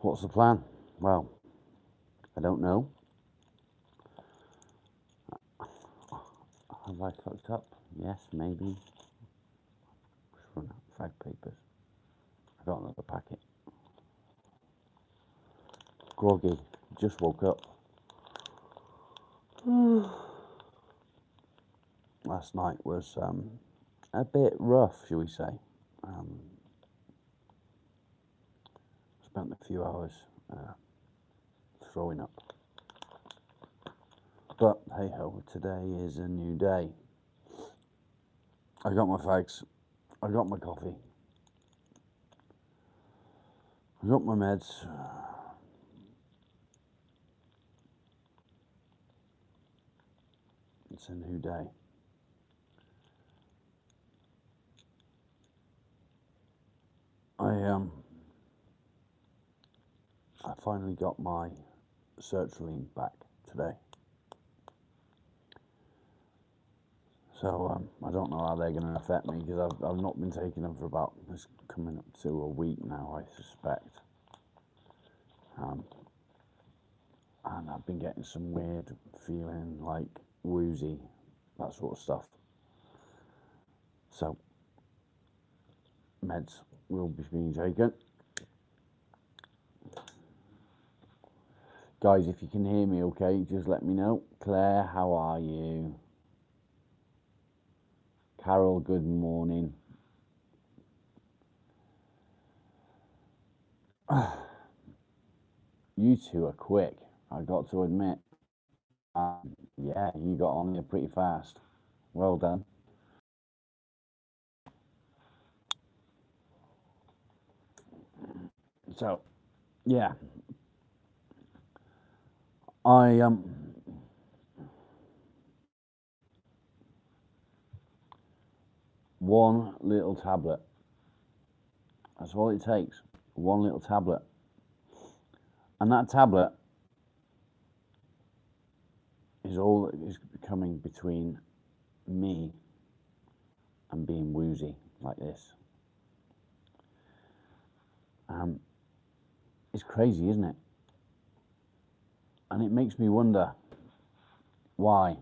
What's the plan? Well, I don't know. Have I fucked up? Yes, maybe. Just run out of fag papers. I got another packet. Groggy. Just woke up. Last night was a bit rough, shall we say. Spent a few hours throwing up. But hey ho, today is a new day. I got my fags, I got my coffee, I got my meds. It's a new day. I finally got my sertraline back today. So I don't know how they're going to affect me because I've not been taking them for about, it's coming up to a week now, I suspect. And I've been getting some weird feeling, like woozy, that sort of stuff. So meds will be being taken. Guys, if you can hear me okay, just let me know. Claire, how are you? Carol, good morning. You two are quick, I got to admit. Yeah, you got on here pretty fast. Well done. So, yeah. One little tablet. That's all it takes. One little tablet. And that tablet is all that is coming between me and being woozy like this. It's crazy, isn't it? And it makes me wonder why.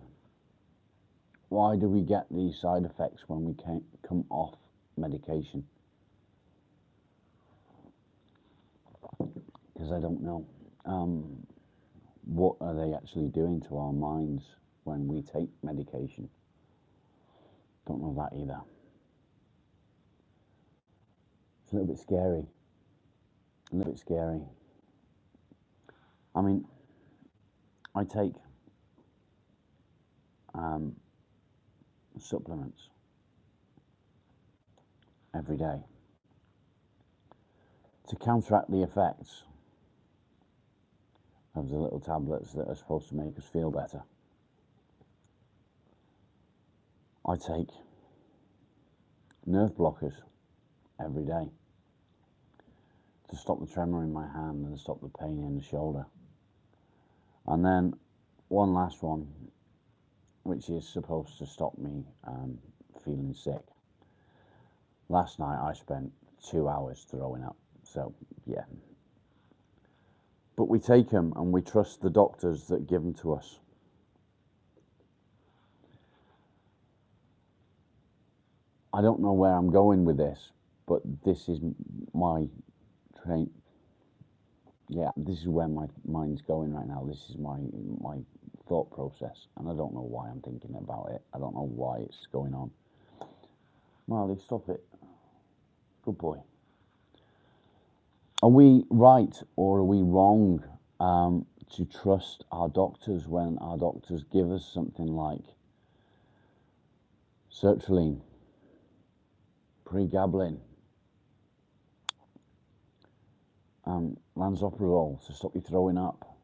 Why do we get these side effects when we can't come off medication? Because I don't know. What are they actually doing to our minds when we take medication? Don't know that either. It's a little bit scary. A little bit scary. I mean, I take supplements every day to counteract the effects of the little tablets that are supposed to make us feel better. I take nerve blockers every day to stop the tremor in my hand and stop the pain in the shoulder. And then one last one, which is supposed to stop me feeling sick. Last night I spent 2 hours throwing up, so yeah. But we take them and we trust the doctors that give them to us. I don't know where I'm going with this, but this is my train. Yeah, this is where my mind's going right now. This is my thought process, and I don't know why I'm thinking about it. I don't know why it's going on. Marley, stop it. Good boy. Are we right or are we wrong to trust our doctors when our doctors give us something like sertraline, pregabalin, lansoprazole to stop you throwing up?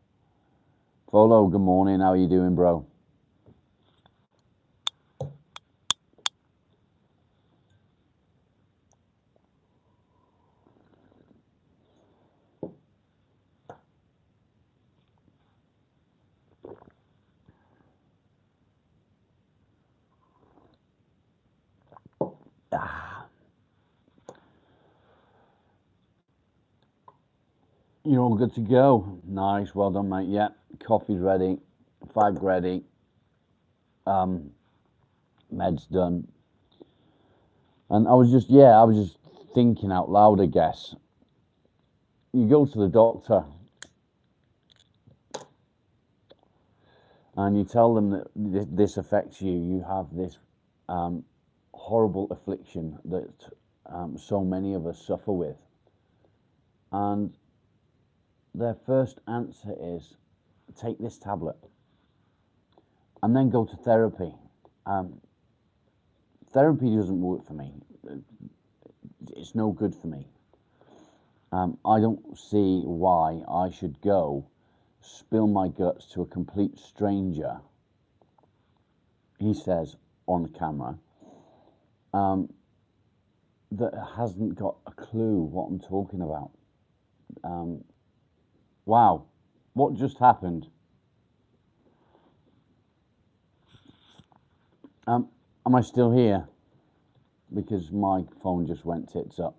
Folo, good morning. How are you doing, bro? You're all good to go. Nice, well done, mate. Yeah, coffee's ready, fag ready, med's done. And I was just thinking out loud, I guess. You go to the doctor and you tell them that this affects you. You have this horrible affliction that so many of us suffer with. And their first answer is, take this tablet and then go to therapy. Therapy doesn't work for me. It's no good for me. I don't see why I should go spill my guts to a complete stranger, he says on camera, that hasn't got a clue what I'm talking about. Wow, what just happened? Am I still here? Because my phone just went tits up.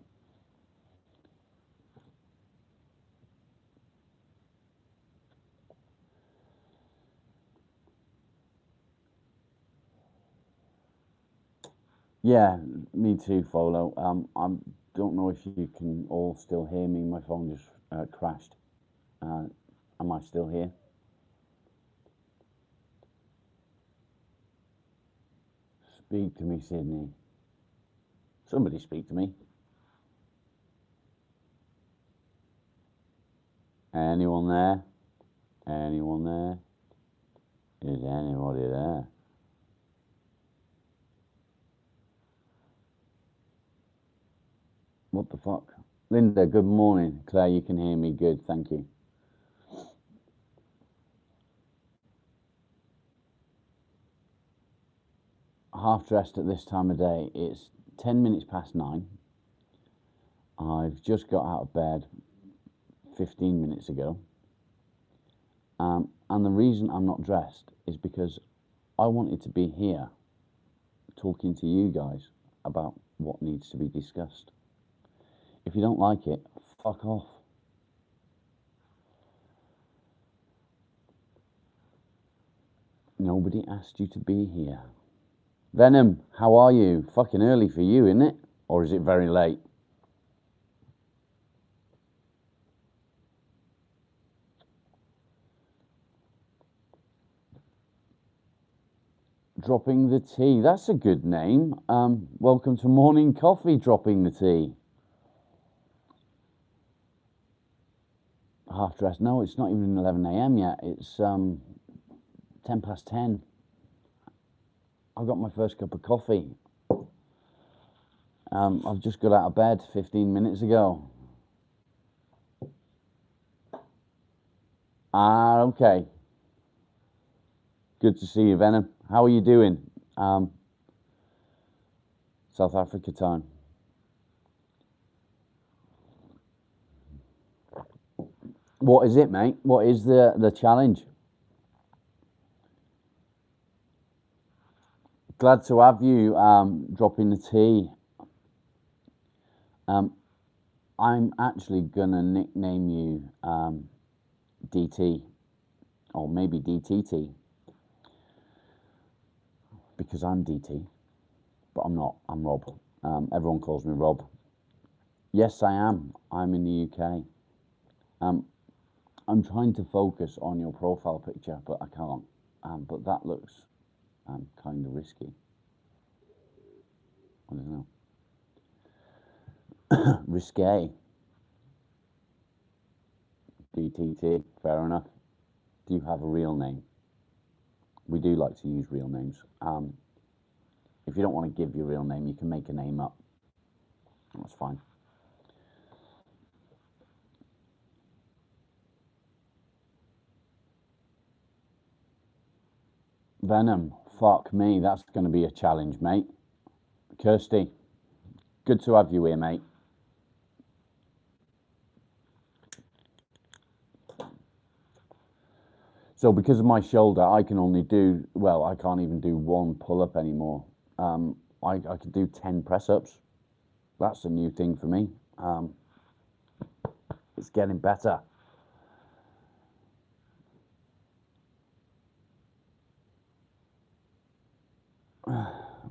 Yeah, me too, Folo. I don't know if you can all still hear me. My phone just crashed. Am I still here? Speak to me, Sydney. Somebody speak to me. Anyone there? Anyone there? Is anybody there? What the fuck? Linda, good morning. Claire, you can hear me. Good, thank you. Half dressed at this time of day. It's 10 minutes past 9. I've just got out of bed 15 minutes ago. And the reason I'm not dressed is because I wanted to be here talking to you guys about what needs to be discussed. If you don't like it, fuck off. Nobody asked you to be here. Venom, how are you? Fucking early for you, isn't it? Or is it very late? Dropping the tea. That's a good name. Welcome to Morning Coffee, Dropping the Tea. Half dressed. No, it's not even 11 a.m. yet. It's 10 past 10. I've got my first cup of coffee. I've just got out of bed 15 minutes ago. Okay. Good to see you, Venom. How are you doing? South Africa time. What is it, mate? What is the challenge? Glad to have you dropping the tea. I'm actually gonna nickname you DT, or maybe DTT, because I'm DT, but I'm not. I'm Rob. Everyone calls me Rob. Yes, I am. I'm in the UK. I'm trying to focus on your profile picture, but I can't. But that looks kind of risky. I don't know. Risque. DTT, fair enough. Do you have a real name? We do like to use real names. If you don't want to give your real name, you can make a name up. That's fine. Venom, fuck me, that's going to be a challenge, mate. Kirsty, good to have you here, mate. So because of my shoulder, I can only do, well, I can't even do one pull-up anymore. I could do 10 press-ups. That's a new thing for me. It's getting better.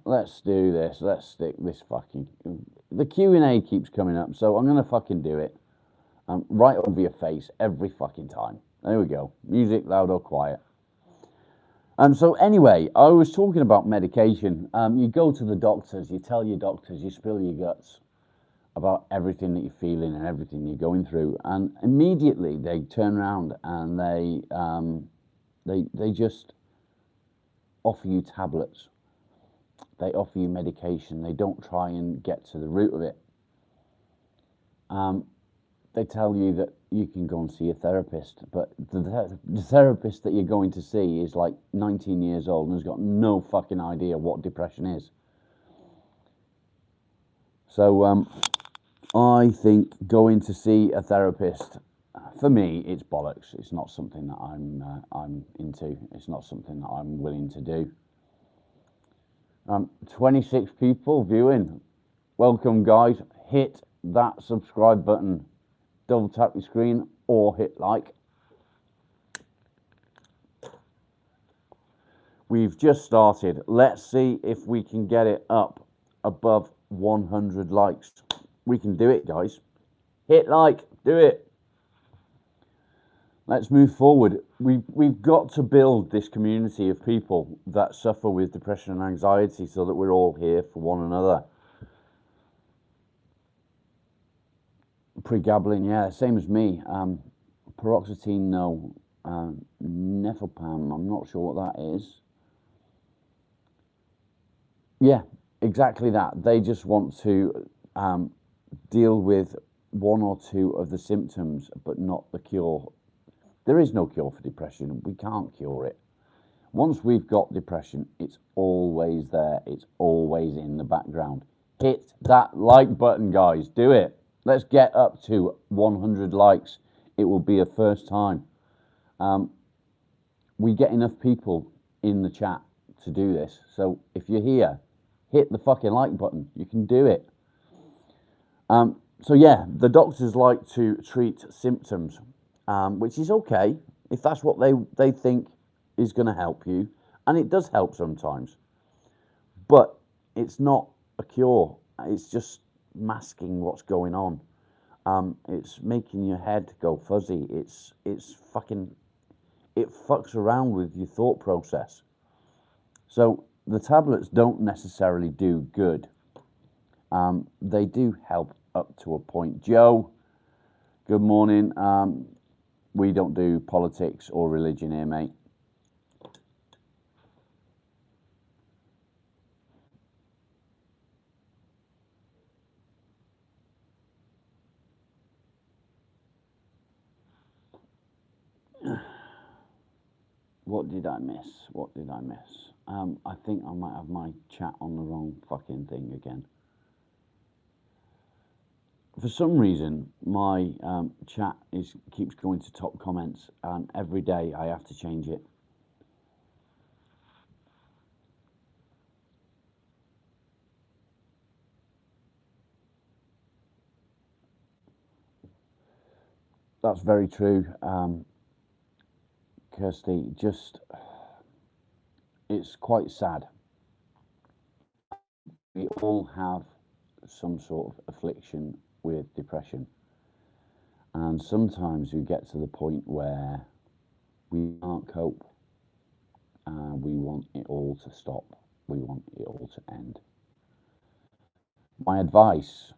let's do this. Let's stick this fucking... The Q&A keeps coming up, so I'm going to fucking do it. Right over your face every fucking time. There we go. Music, loud or quiet. So anyway, I was talking about medication. You go to the doctors, you tell your doctors, you spill your guts about everything that you're feeling and everything you're going through, and immediately they turn around and they just offer you tablets. They offer you medication. They don't try and get to the root of it. They tell you that you can go and see a therapist, but the therapist that you're going to see is like 19 years old and has got no fucking idea what depression is. So I think going to see a therapist, for me, it's bollocks. It's not something that I'm into. It's not something that I'm willing to do. 26 people viewing. Welcome, guys. Hit that subscribe button. Double tap your screen or hit like. We've just started. Let's see if we can get it up above 100 likes. We can do it, guys. Hit like, do it. Let's move forward. We've got to build this community of people that suffer with depression and anxiety so that we're all here for one another. Pregabalin, yeah, same as me. Paroxetine, no. Nefopam, I'm not sure what that is. Yeah, exactly that. They just want to deal with one or two of the symptoms, but not the cure. There is no cure for depression. We can't cure it. Once we've got depression, it's always there. It's always in the background. Hit that like button, guys. Do it. Let's get up to 100 likes. It will be a first time. We get enough people in the chat to do this. So if you're here, hit the fucking like button. You can do it. So yeah, the doctors like to treat symptoms, which is okay if that's what they think is going to help you. And it does help sometimes. But it's not a cure. It's just masking what's going on. It's making your head go fuzzy. It fucks around with your thought process. So the tablets don't necessarily do good. They do help up to a point. Joe, good morning. We don't do politics or religion here, mate. What did I miss? What did I miss? I think I might have my chat on the wrong fucking thing again. For some reason, my chat keeps going to top comments, and every day I have to change it. That's very true, Kirsty. It's quite sad. We all have some sort of affliction with depression, and sometimes we get to the point where we can't cope. We want it all to stop. We want it all to end. My advice,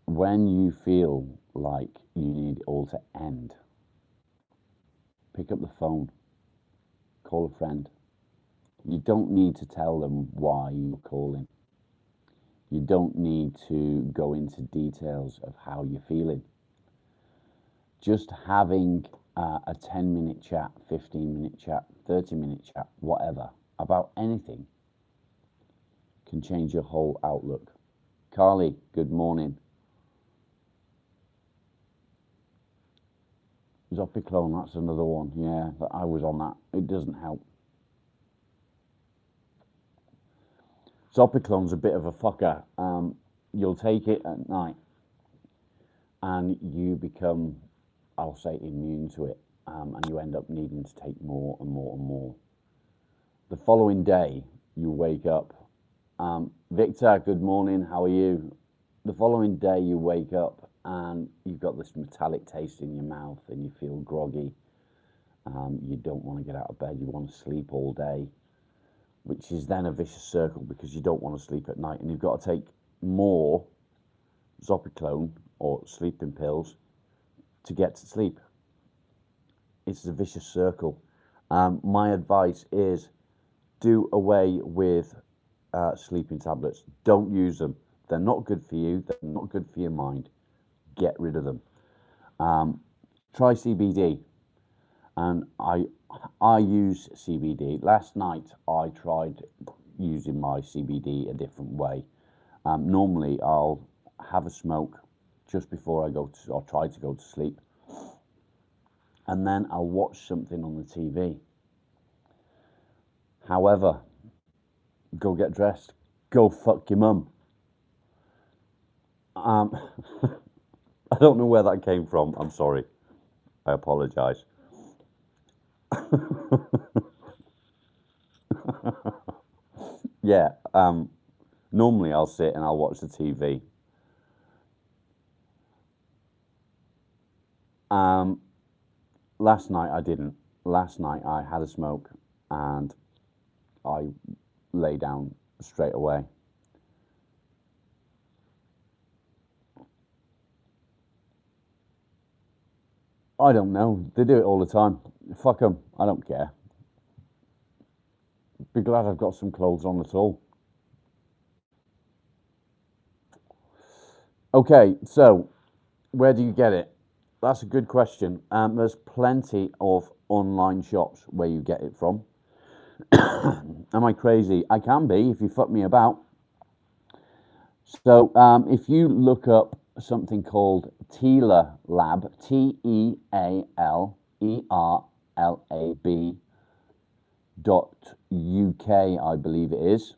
when you feel like you need it all to end, pick up the phone, call a friend. You don't need to tell them why you're calling. You don't need to go into details of how you're feeling. Just having a 10-minute chat, 15-minute chat, 30-minute chat, whatever, about anything can change your whole outlook. Carly, good morning. Zopiclone, that's another one. Yeah, I was on that. It doesn't help. Zopiclone's a bit of a fucker. You'll take it at night and you become, I'll say, immune to it, and you end up needing to take more and more and more. The following day, you wake up Victor, good morning. How are you? The following day, you wake up and you've got this metallic taste in your mouth and you feel groggy. You don't want to get out of bed. You want to sleep all day, which is then a vicious circle because you don't want to sleep at night and you've got to take more Zopiclone or sleeping pills to get to sleep. It's a vicious circle. My advice is do away with sleeping tablets. Don't use them. They're not good for you. They're not good for your mind. Get rid of them. Try CBD. And I use CBD. Last night I tried using my CBD a different way. Normally I'll have a smoke just before I go to, or try to go to sleep, and then I'll watch something on the TV. However, go get dressed, go fuck your mum. I don't know where that came from. I'm sorry. I apologise. Yeah. Normally I'll sit and I'll watch the TV. Last night I didn't. Last night I had a smoke and I lay down straight away. I don't know. They do it all the time. Fuck them. I don't care. Be glad I've got some clothes on at all. Okay, so where do you get it? That's a good question. There's plenty of online shops where you get it from. Am I crazy? I can be if you fuck me about. So if you look up something called Tealer Lab, TEALERLAB.UK, I believe it is.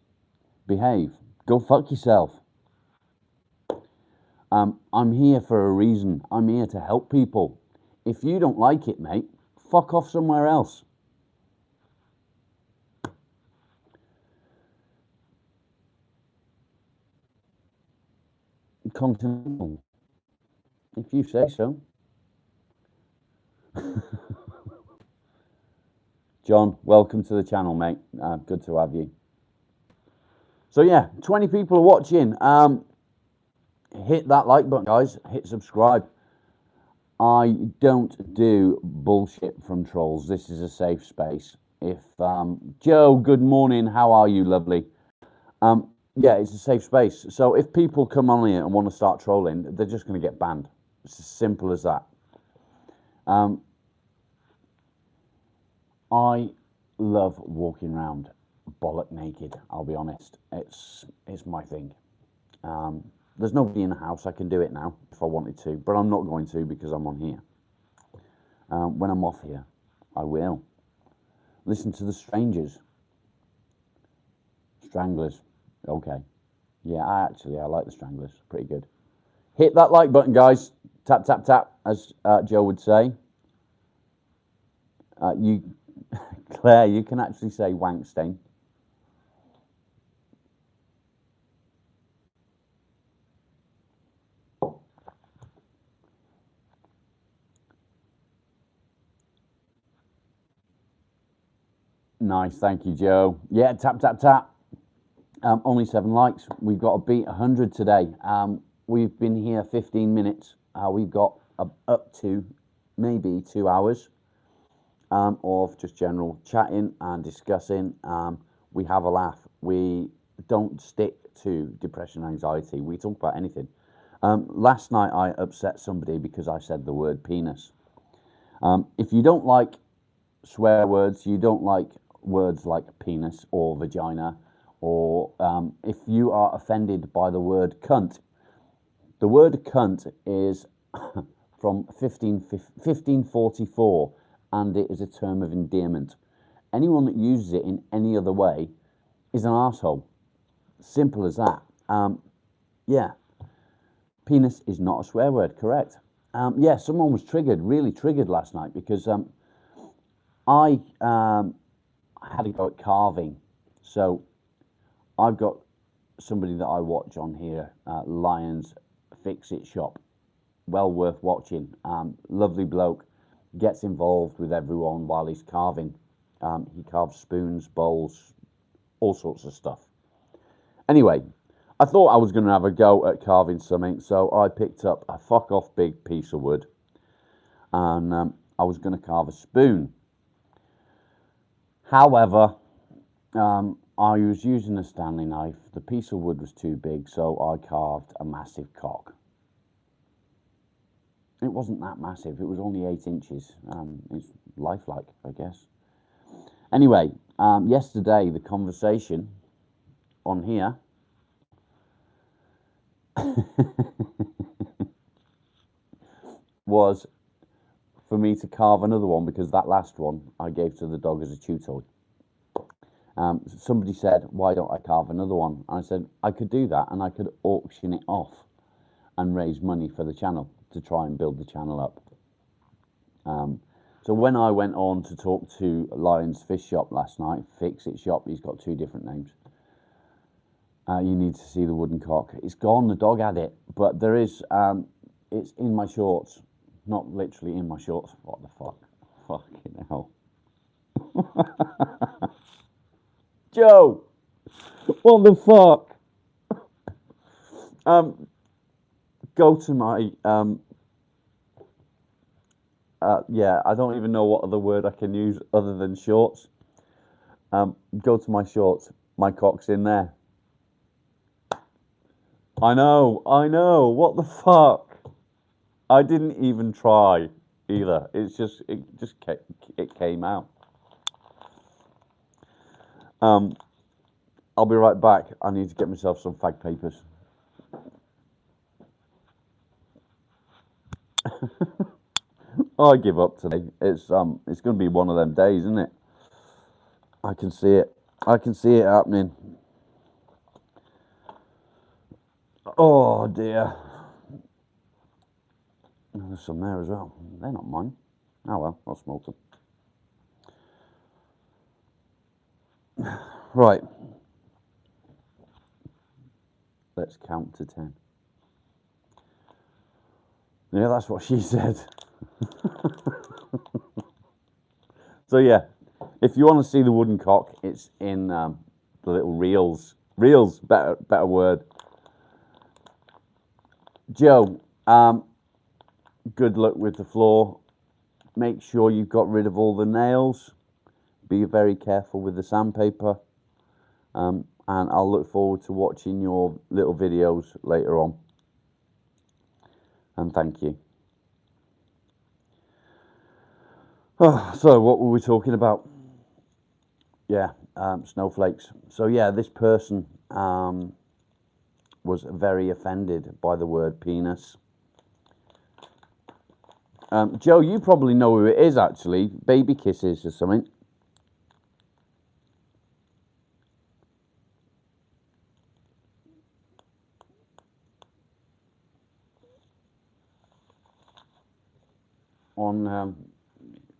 Behave. Go fuck yourself. I'm here for a reason. I'm here to help people. If you don't like it, mate, fuck off somewhere else. Continental. If you say so. John, welcome to the channel, mate. Good to have you. So yeah, 20 people are watching. Hit that like button, guys. Hit subscribe. I don't do bullshit from trolls. This is a safe space. If Joe, good morning. How are you, lovely? Yeah, it's a safe space. So if people come on here and want to start trolling, they're just going to get banned. It's as simple as that. I love walking around bollock naked. I'll be honest. It's my thing. There's nobody in the house. I can do it now if I wanted to, but I'm not going to because I'm on here. When I'm off here, I will. Listen to the Strangers. Stranglers. Okay. Yeah, I like the Stranglers. Pretty good. Hit that like button, guys. Tap, tap, tap, as Joe would say. Claire, you can actually say Wankstein. Nice, thank you, Joe. Yeah, tap, tap, tap. Only 7 likes. We've got to beat 100 today. We've been here 15 minutes. We've got up to maybe 2 hours of just general chatting and discussing. We have a laugh. We don't stick to depression and anxiety. We talk about anything. Last night I upset somebody because I said the word penis. If you don't like swear words, you don't like words like penis or vagina, or if you are offended by the word cunt, the word cunt is from 1544 and it is a term of endearment. Anyone that uses it in any other way is an arsehole. Simple as that. Yeah, penis is not a swear word, correct. Yeah, someone was triggered, really triggered last night because I had to go at carving. So I've got somebody that I watch on here, Lions Fix It Shop. Well worth watching. Lovely bloke, gets involved with everyone while he's carving. He carves spoons, bowls, all sorts of stuff. Anyway, I thought I was going to have a go at carving something, so I picked up a fuck off big piece of wood, and I was going to carve a spoon. However, I was using a Stanley knife. The piece of wood was too big, so I carved a massive cock. It wasn't that massive. It was only 8 inches. It's lifelike, I guess. Anyway, yesterday the conversation on here was for me to carve another one, because that last one I gave to the dog as a chew toy. Somebody said, why don't I carve another one? And I said, I could do that, and I could auction it off and raise money for the channel to try and build the channel up. So when I went on to talk to Lions Fish Shop last night, Fix It Shop, he's got 2 different names. You need to see the wooden cock. It's gone, the dog had it, but there is, it's in my shorts. Not literally in my shorts. What the fuck? Fucking hell. Joe! What the fuck? Go to my, yeah, I don't even know what other word I can use other than shorts. Go to my shorts. My cock's in there. I know. What the fuck? I didn't even try either. It came out. I'll be right back. I need to get myself some fag papers. I give up today. It's going to be one of them days, isn't it? I can see it. I can see it happening. Oh dear. There's some there as well. They're not mine. Oh well, I'll smoke them. Right. Let's count to 10. Yeah, that's what she said. So yeah, if you want to see the wooden cock, it's in the little reels. Reels, better word. Joe, good luck with the floor. Make sure you've got rid of all the nails. Be very careful with the sandpaper. And I'll look forward to watching your little videos later on. And thank you. Oh, so what were we talking about? Yeah, snowflakes. So yeah, this person was very offended by the word penis. Joe, you probably know who it is actually. Baby Kisses or something. On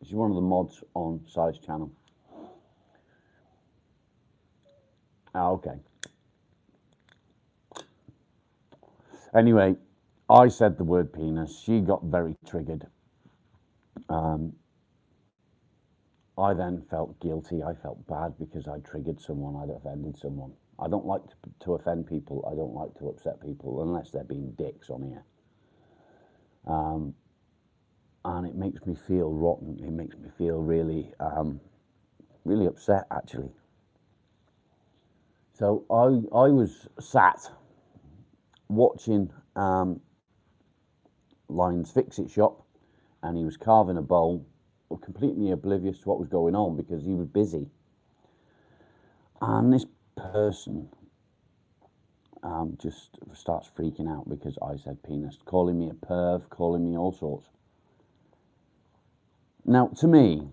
she's one of the mods on Si's channel. Ah, okay. Anyway, I said the word penis. She got very triggered. I then felt guilty. I felt bad because I triggered someone. I'd offended someone. I don't like to offend people. I don't like to upset people unless they're being dicks on here. And it makes me feel rotten. It makes me feel really, really upset, actually. So I was sat watching Lions Fix It Shop, and he was carving a bowl, completely oblivious to what was going on because he was busy. And this person just starts freaking out because I said penis, calling me a perv, calling me all sorts. Now, to me,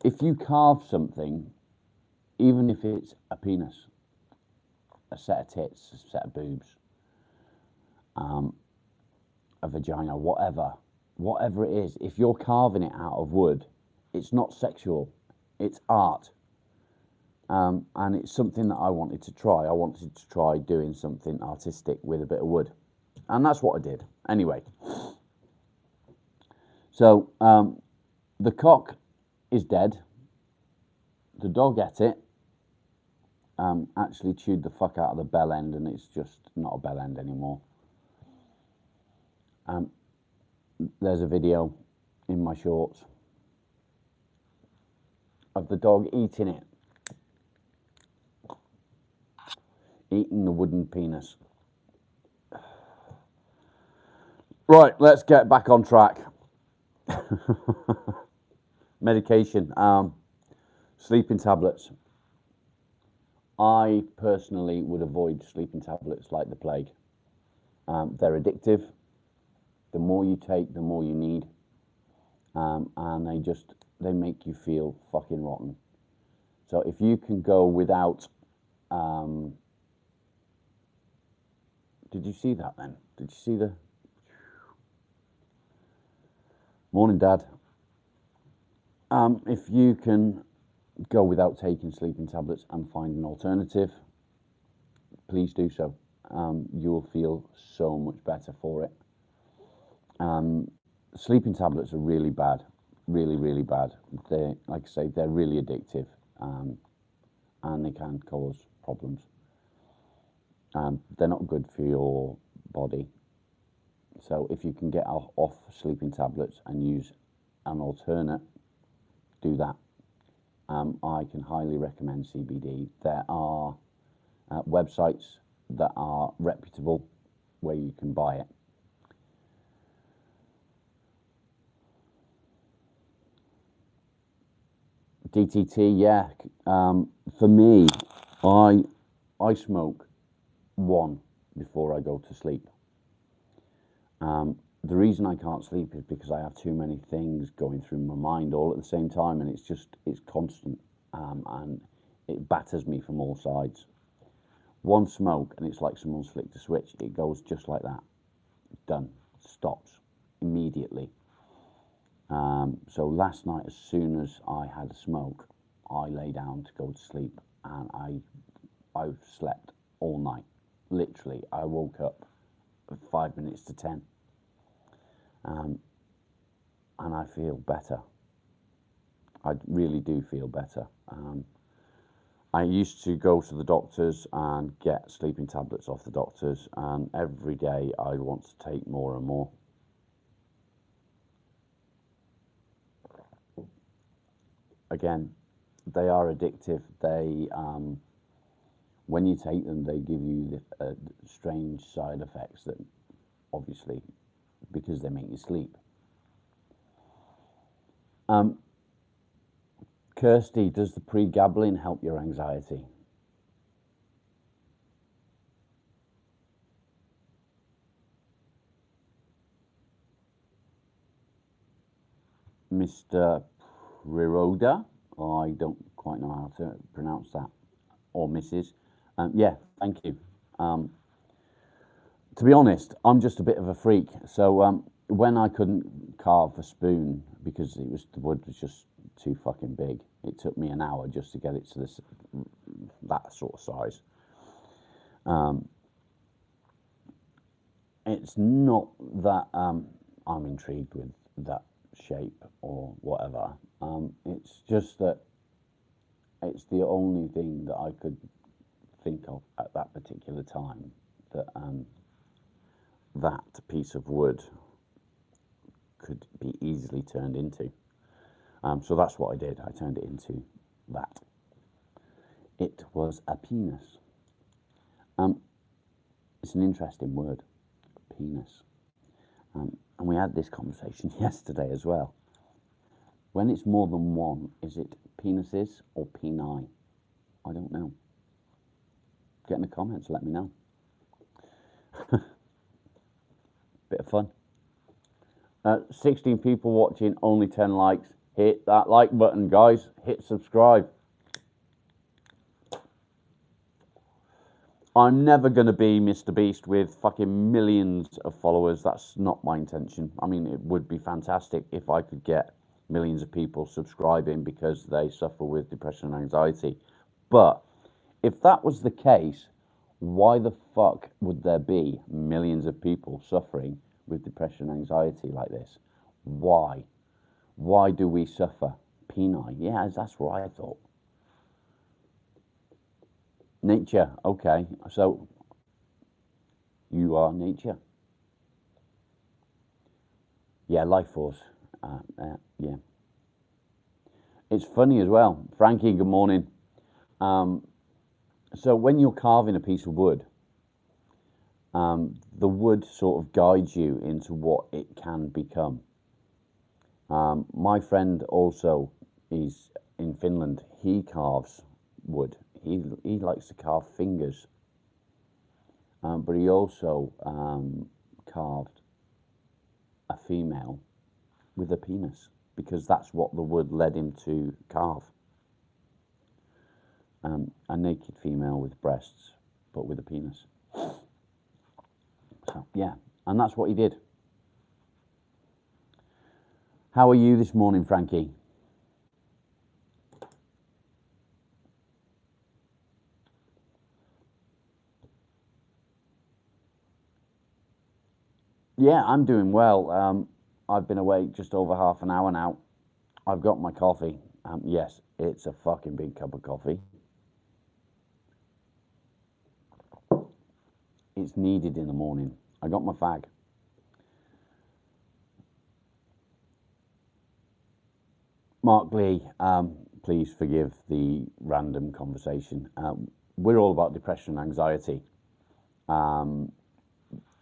if you carve something, even if it's a penis, a set of tits, a set of boobs, a vagina, whatever it is, if you're carving it out of wood, it's not sexual, it's art. And it's something that I wanted to try. I wanted to try doing something artistic with a bit of wood. And that's what I did. Anyway, so the cock is dead. The dog ate it, actually chewed the fuck out of the bell end, and it's just not a bell end anymore. There's a video in my shorts of the dog eating it. Eating the wooden penis. Right, let's get back on track. Medication. Sleeping tablets. I personally would avoid sleeping tablets like the plague. They're addictive. The more you take, the more you need. And they make you feel fucking rotten. So if you can go without... did you see that then? Did you see the... Morning, Dad. If you can go without taking sleeping tablets and find an alternative, please do so. You will feel so much better for it. Sleeping tablets are really bad, really bad. They, like I say, they're really addictive, and they can cause problems. They're not good for your body. So if you can get off sleeping tablets and use an alternate, do that. I can highly recommend CBD. There are websites that are reputable where you can buy it. DTT, yeah. For me, I smoke one before I go to sleep. The reason I can't sleep is because I have too many things going through my mind all at the same time, and it's constant, and it batters me from all sides. One smoke and it's like someone's flicked a switch. It goes just like that. Done. Stops immediately. So last night, as soon as I had a smoke, I lay down to go to sleep, and I slept all night. Literally, I woke up at 5 minutes to 10. And I feel better. I really do feel better. I used to go to the doctors and get sleeping tablets off the doctors, and every day I want to take more and more. Again, they are addictive. They, when you take them, they give you strange side effects that, obviously, because they make you sleep. Kirsty, does the pregabalin help your anxiety? Mr. Priroda, I don't quite know how to pronounce that, or Mrs. Yeah, thank you. To be honest, I'm just a bit of a freak. So when I couldn't carve a spoon because the wood was just too fucking big, it took me an hour just to get it to that sort of size. It's not that I'm intrigued with that shape or whatever. It's just that it's the only thing that I could think of at that particular time that that piece of wood could be easily turned into. So that's what I did. I turned it into that. It was a penis. It's an interesting word, penis. And we had this conversation yesterday as well. When it's more than one, is it penises or peni? I don't know. Get in the comments, let me know. Bit of fun. 16 people watching, only 10 likes. Hit that like button, guys. Hit subscribe. I'm never going to be Mr. Beast with fucking millions of followers. That's not my intention. I mean, it would be fantastic if I could get millions of people subscribing because they suffer with depression and anxiety. But if that was the case, why the fuck would there be millions of people suffering with depression and anxiety like this? Why? Why do we suffer? Peni. Yeah, that's what I thought. Nature. Okay, so you are nature. Yeah, life force. Yeah. It's funny as well. Frankie, good morning. So when you're carving a piece of wood, the wood sort of guides you into what it can become. My friend also is in Finland. He carves wood. He likes to carve fingers, but he also carved a female with a penis because that's what the wood led him to carve. A naked female with breasts, but with a penis. So, yeah, and that's what he did. How are you this morning, Frankie? Yeah, I'm doing well. I've been awake just over half an hour now. I've got my coffee. Yes, it's a fucking big cup of coffee. It's needed in the morning. I got my fag. Mark Lee, please forgive the random conversation. We're all about depression and anxiety.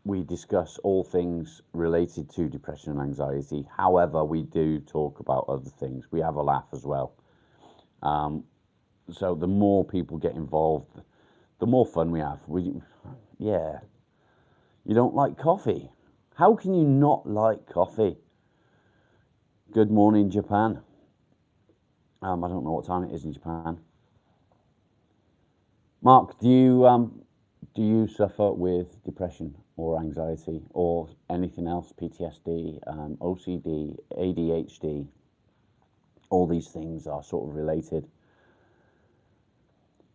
We discuss all things related to depression and anxiety. However, we do talk about other things. We have a laugh as well. So the more people get involved, the more fun we have. Yeah. You don't like coffee? How can you not like coffee? Good morning, Japan. I don't know what time it is in Japan. Mark, do you suffer with depression or anxiety or anything else? PTSD, OCD, ADHD. All these things are sort of related.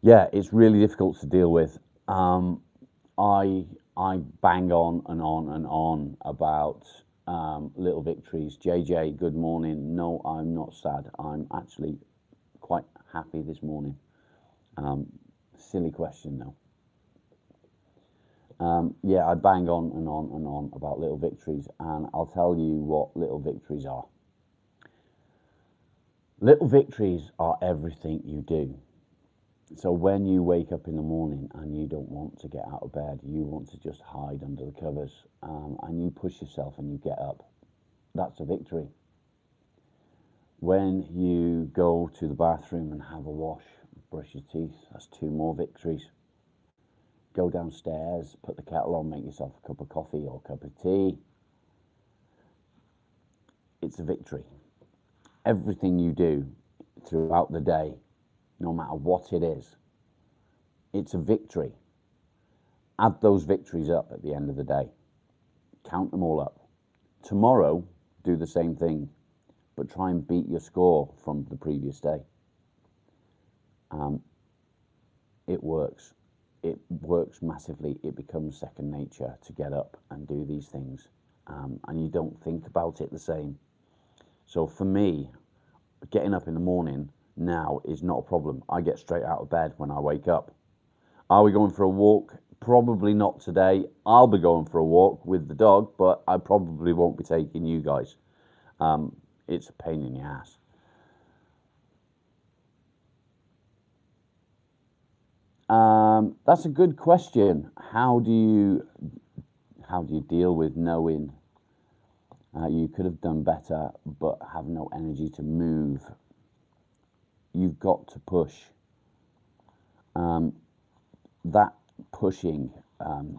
Yeah, it's really difficult to deal with. I bang on and on and on about little victories. JJ, good morning. No, I'm not sad. I'm actually quite happy this morning. Silly question though. Yeah, I bang on and on and on about little victories, and I'll tell you what little victories are. Little victories are everything you do. So when you wake up in the morning and you don't want to get out of bed, you want to just hide under the covers, and you push yourself and you get up, that's a victory. When you go to the bathroom and have a wash, brush your teeth, that's two more victories. Go downstairs, put the kettle on, make yourself a cup of coffee or a cup of tea. It's a victory. Everything you do throughout the day, no matter what it is, it's a victory. Add those victories up at the end of the day. Count them all up. Tomorrow, do the same thing, but try and beat your score from the previous day. It works. It works massively. It becomes second nature to get up and do these things, and you don't think about it the same. So for me, getting up in the morning now is not a problem. I get straight out of bed when I wake up. Are we going for a walk? Probably not today. I'll be going for a walk with the dog, but I probably won't be taking you guys. It's a pain in the ass. That's a good question. How do you deal with knowing you could have done better but have no energy to move? You've got to push. That pushing,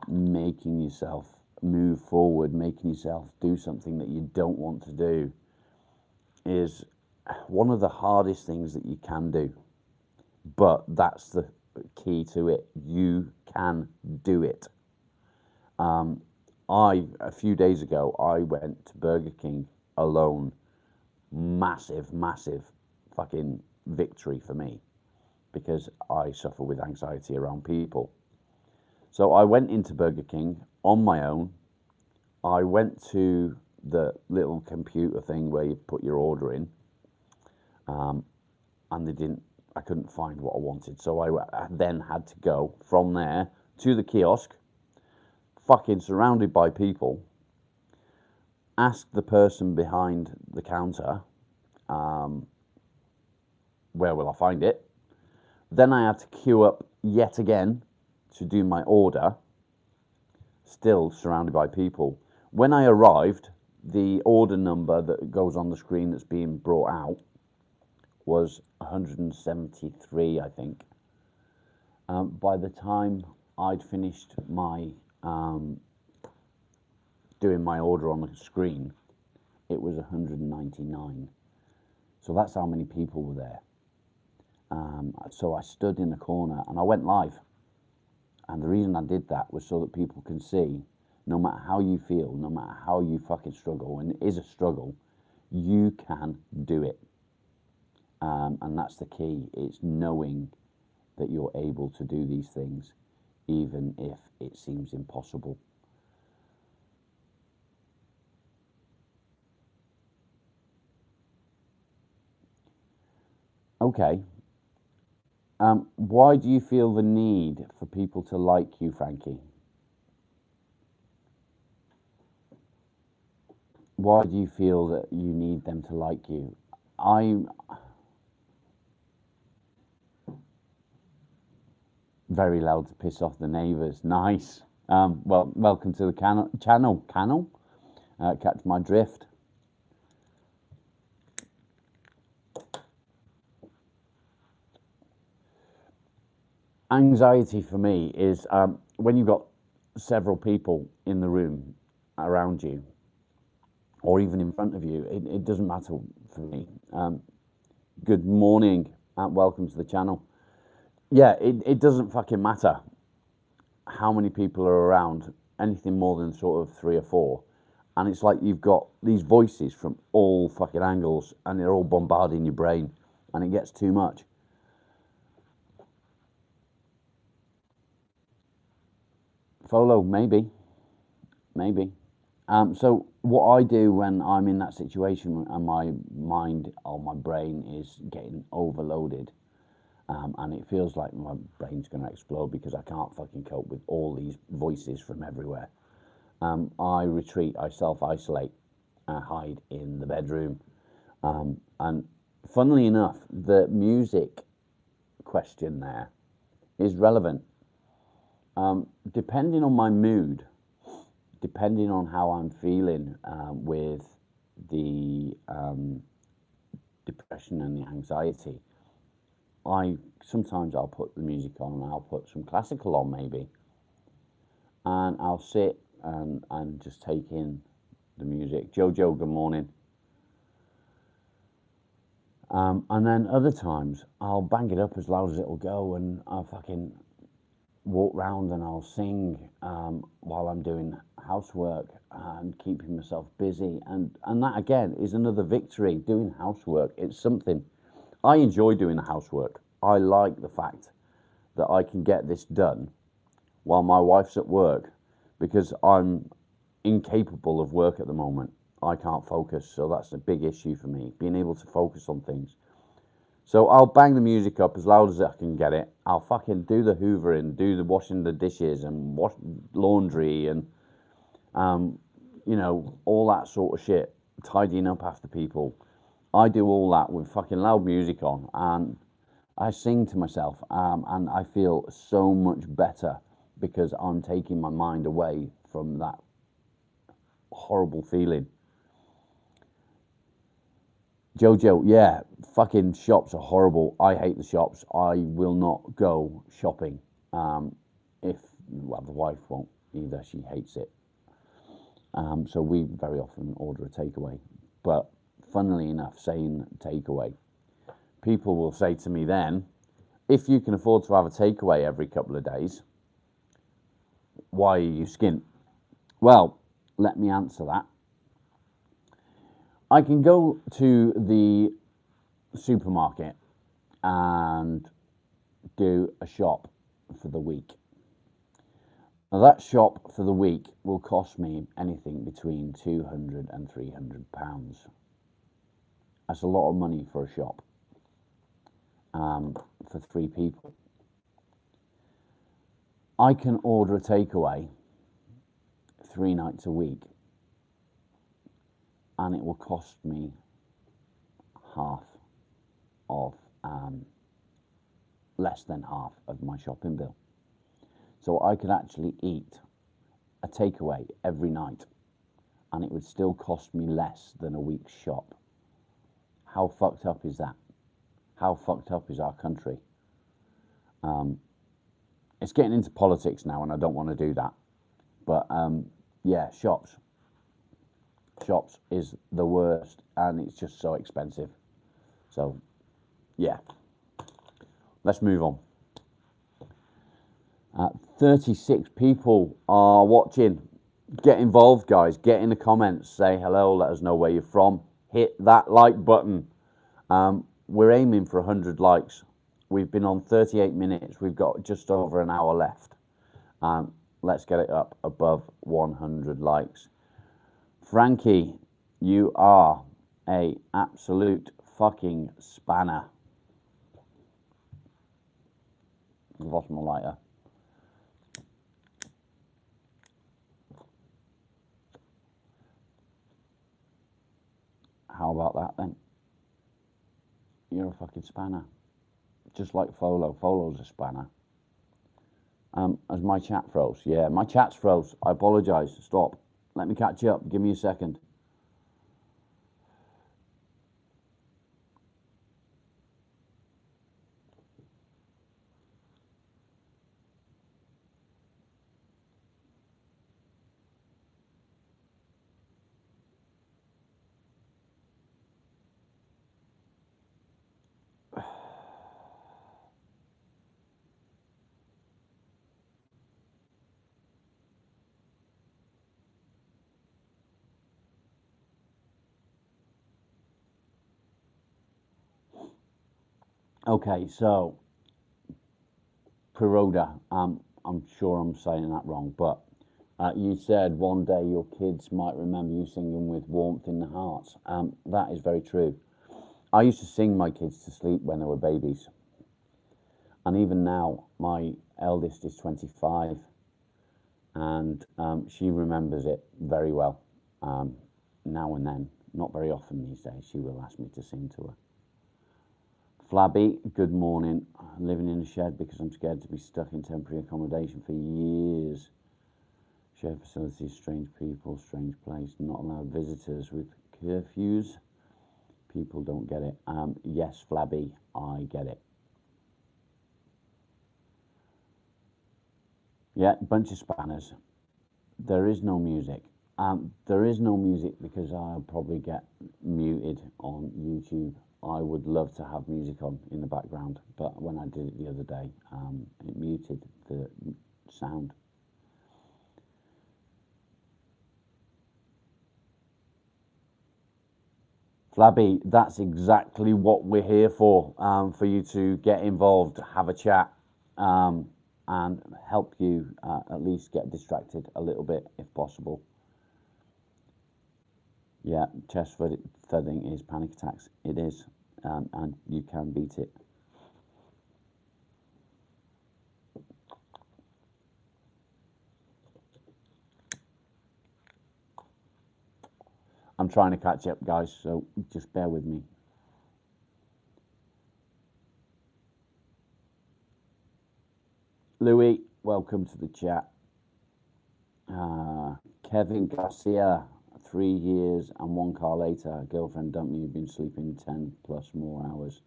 making yourself move forward, making yourself do something that you don't want to do, is one of the hardest things that you can do. But that's the key to it. You can do it. A few days ago, I went to Burger King alone. Massive, massive fucking victory for me. because I suffer with anxiety around people. So I went into Burger King on my own. I went to the little computer thing where you put your order in, and I couldn't find what I wanted. So I then had to go from there to the kiosk, fucking surrounded by people, ask the person behind the counter, where will I find it? Then I had to queue up yet again to do my order, still surrounded by people. When I arrived, the order number that goes on the screen that's being brought out was 173, I think. By the time I'd finished my doing my order on the screen, it was 199. So that's how many people were there. So I stood in the corner and I went live. And the reason I did that was so that people can see, no matter how you feel, no matter how you fucking struggle, and it is a struggle, you can do it. And that's the key. It's knowing that you're able to do these things, even if it seems impossible. Okay. Why do you feel the need for people to like you, Frankie? Why do you feel that you need them to like you? I'm very loud to piss off the neighbours. Nice. Well, welcome to the channel. Catch my drift. Anxiety for me is when you've got several people in the room around you, or even in front of you. It doesn't matter for me. Good morning and welcome to the channel. Yeah, it doesn't fucking matter how many people are around, anything more than sort of 3 or 4. And it's like you've got these voices from all fucking angles and they're all bombarding your brain and it gets too much. Folo, maybe. So what I do when I'm in that situation and my mind or my brain is getting overloaded, and it feels like my brain's going to explode because I can't fucking cope with all these voices from everywhere, I retreat, I self-isolate, hide in the bedroom. And funnily enough, the music question there is relevant. Depending on my mood, depending on how I'm feeling with the depression and the anxiety, sometimes I'll put the music on and I'll put some classical on maybe, and I'll sit and just take in the music. Jojo, good morning. And then other times I'll bang it up as loud as it'll go, and I'll fucking walk round and I'll sing while I'm doing housework and keeping myself busy. And that again is another victory. Doing housework, it's something. I enjoy doing the housework. I like the fact that I can get this done while my wife's at work, because I'm incapable of work at the moment. I can't focus, so that's a big issue for me, being able to focus on things. So I'll bang the music up as loud as I can get it. I'll fucking do the hoovering, do the washing the dishes and wash laundry and, you know, all that sort of shit, tidying up after people. I do all that with fucking loud music on, and I sing to myself, and I feel so much better because I'm taking my mind away from that horrible feeling. Jojo, yeah, fucking shops are horrible. I hate the shops. I will not go shopping. Well, the wife won't either. She hates it. So we very often order a takeaway. But funnily enough, saying takeaway, people will say to me then, if you can afford to have a takeaway every couple of days, why are you skint? Well, let me answer that. I can go to the supermarket and do a shop for the week. Now that shop for the week will cost me anything between £200 and £300. That's a lot of money for a shop, for 3 people. I can order a takeaway 3 nights a week, and it will cost me half of, less than half of my shopping bill. So I could actually eat a takeaway every night, and it would still cost me less than a week's shop. How fucked up is that? How fucked up is our country? It's getting into politics now, and I don't want to do that. But yeah, shops is the worst, and it's just so expensive. So yeah, let's move on. 36 people are watching. Get involved, guys. Get in the comments. Say hello. Let us know where you're from. Hit that like button. We're aiming for 100 likes. We've been on 38 minutes. We've got just over an hour left. Let's get it up above 100 likes. Frankie, you are a absolute fucking spanner. I've lost my lighter. How about that then? You're a fucking spanner. Just like Folo. Folo's a spanner. As my chat froze. Yeah, my chat's froze. I apologise. Stop. Let me catch you up. Give me a second. Okay, so Peroda, I'm sure I'm saying that wrong, but you said one day your kids might remember you singing with warmth in the hearts. That is very true. I used to sing my kids to sleep when they were babies. And even now, my eldest is 25, and she remembers it very well. Now and then, not very often these days, she will ask me to sing to her. Flabby, good morning. I'm living in a shed because I'm scared to be stuck in temporary accommodation for years. Shared facilities, strange people, strange place, not allowed visitors with curfews. People don't get it. Yes, Flabby, I get it. Yeah, bunch of spanners. There is no music. There is no music because I'll probably get muted on YouTube. I would love to have music on in the background, but when I did it the other day, it muted the sound. Flabby, that's exactly what we're here for you to get involved, have a chat, and help you at least get distracted a little bit if possible. Yeah, chest thudding is panic attacks. It is, and you can beat it. I'm trying to catch up, guys, so just bear with me. Louis, welcome to the chat. Kevin Garcia, 3 years and 1 car later, girlfriend dumped me, you've been sleeping 10 plus more hours.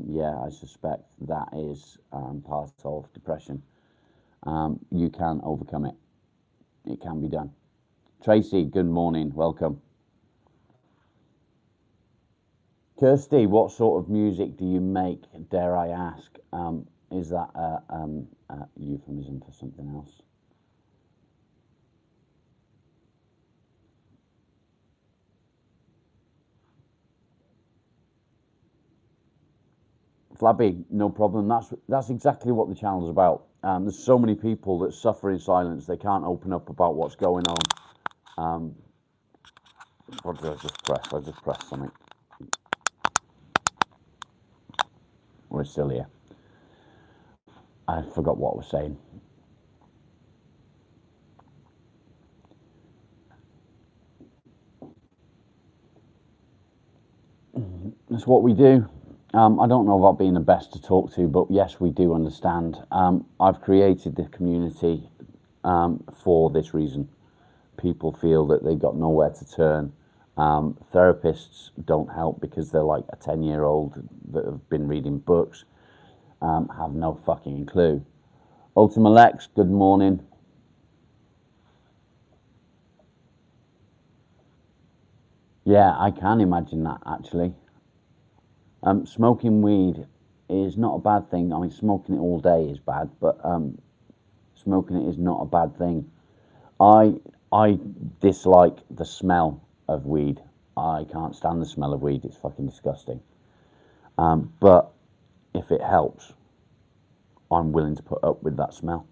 Yeah, I suspect that is part of depression. You can overcome it. It can be done. Tracy, good morning, welcome. Kirsty, what sort of music do you make, dare I ask? Is that a euphemism for something else? Flabby, no problem. That's exactly what the channel's about. There's so many people that suffer in silence. They can't open up about what's going on. What did I just press? I just pressed something. We're still here. I forgot what I was saying. That's what we do. I don't know about being the best to talk to, but yes, we do understand. I've created the community for this reason. People feel that they've got nowhere to turn. Therapists don't help because they're like a 10-year-old that have been reading books, have no fucking clue. Ultima Lex, good morning. Yeah, I can imagine that actually. Smoking weed is not a bad thing. I mean, smoking it all day is bad, but smoking it is not a bad thing. I dislike the smell of weed. I can't stand the smell of weed. It's fucking disgusting. But if it helps, I'm willing to put up with that smell.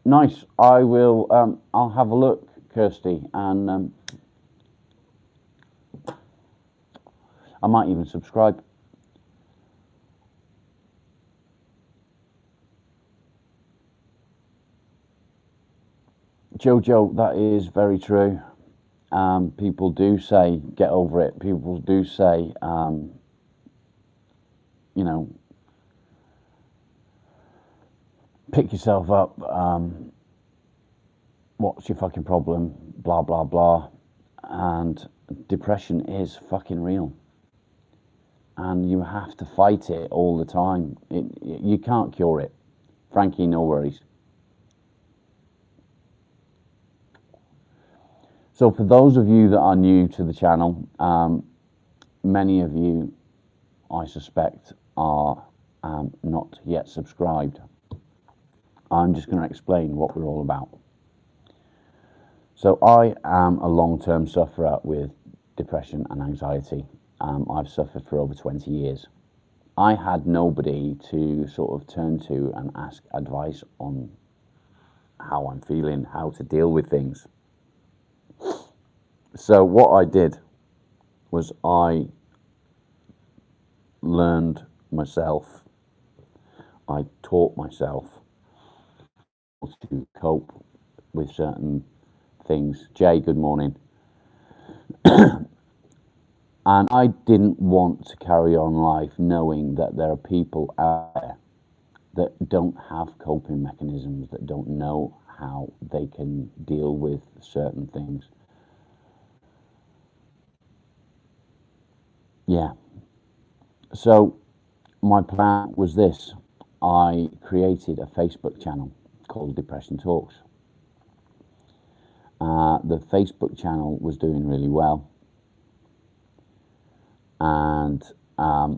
Nice. I will. I'll have a look, Kirsty, and I might even subscribe. Jojo, that is very true. People do say, get over it. People do say, you know, pick yourself up. What's your fucking problem? Blah, blah, blah. And depression is fucking real. And you have to fight it all the time. You can't cure it. Frankie, no worries. So for those of you that are new to the channel, many of you, I suspect, are not yet subscribed. I'm just going to explain what we're all about. So I am a long-term sufferer with depression and anxiety. I've suffered for over 20 years. I had nobody to sort of turn to and ask advice on how I'm feeling, how to deal with things. So what I did was I learned myself, I taught myself to cope with certain things. Jay, good morning. And I didn't want to carry on life knowing that there are people out there that don't have coping mechanisms, that don't know how they can deal with certain things. Yeah. So my plan was this. I created a Facebook channel called Depression Talks. The Facebook channel was doing really well. And I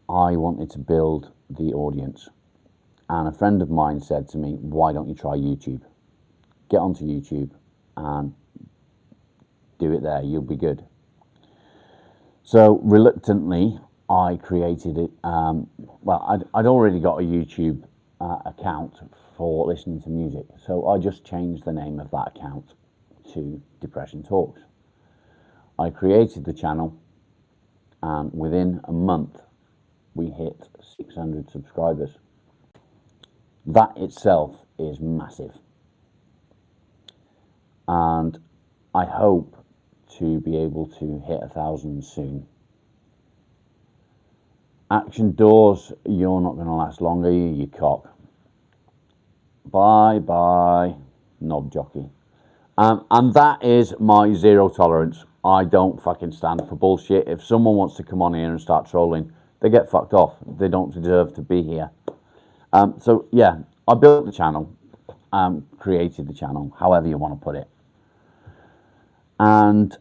wanted to build the audience. And a friend of mine said to me, why don't you try YouTube? Get onto YouTube and do it there, you'll be good. So reluctantly, I created it. Well, I'd already got a YouTube account for listening to music. So I just changed the name of that account to Depression Talks. I created the channel, and within a month, we hit 600 subscribers. That itself is massive. And I hope to be able to hit 1,000 soon. Action Doors, you're not going to last long, are you, you cock? Bye bye, knob jockey. And that is my zero tolerance. I don't fucking stand for bullshit. If someone wants to come on here and start trolling, they get fucked off. They don't deserve to be here. So yeah, I built the channel, created the channel, however you want to put it. And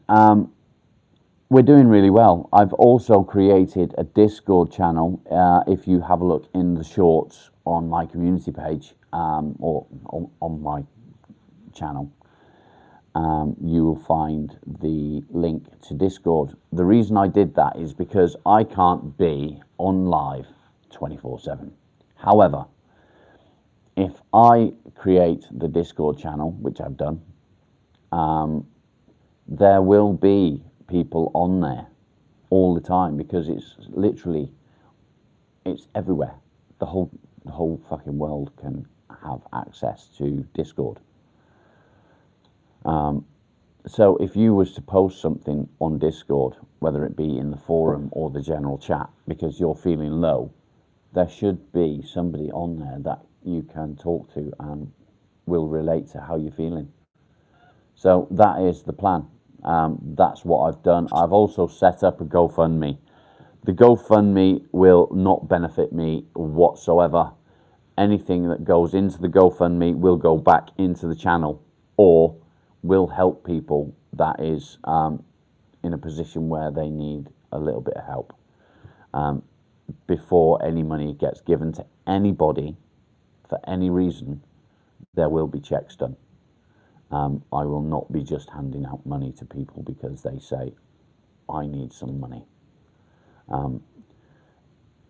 we're doing really well. I've also created a Discord channel. If you have a look in the shorts on my community page, or on my channel, you will find the link to Discord. The reason I did that is because I can't be on live 24/7. However, if I create the Discord channel, which I've done, there will be people on there all the time, because it's literally, it's everywhere. The whole fucking world can have access to Discord. So if you was to post something on Discord, whether it be in the forum or the general chat, because you're feeling low, there should be somebody on there that you can talk to and will relate to how you're feeling. So that is the plan. That's what I've done. I've also set up a GoFundMe. The GoFundMe will not benefit me whatsoever. Anything that goes into the GoFundMe will go back into the channel, or will help people that is in a position where they need a little bit of help. Before any money gets given to anybody for any reason, there will be checks done. I will not be just handing out money to people because they say, I need some money.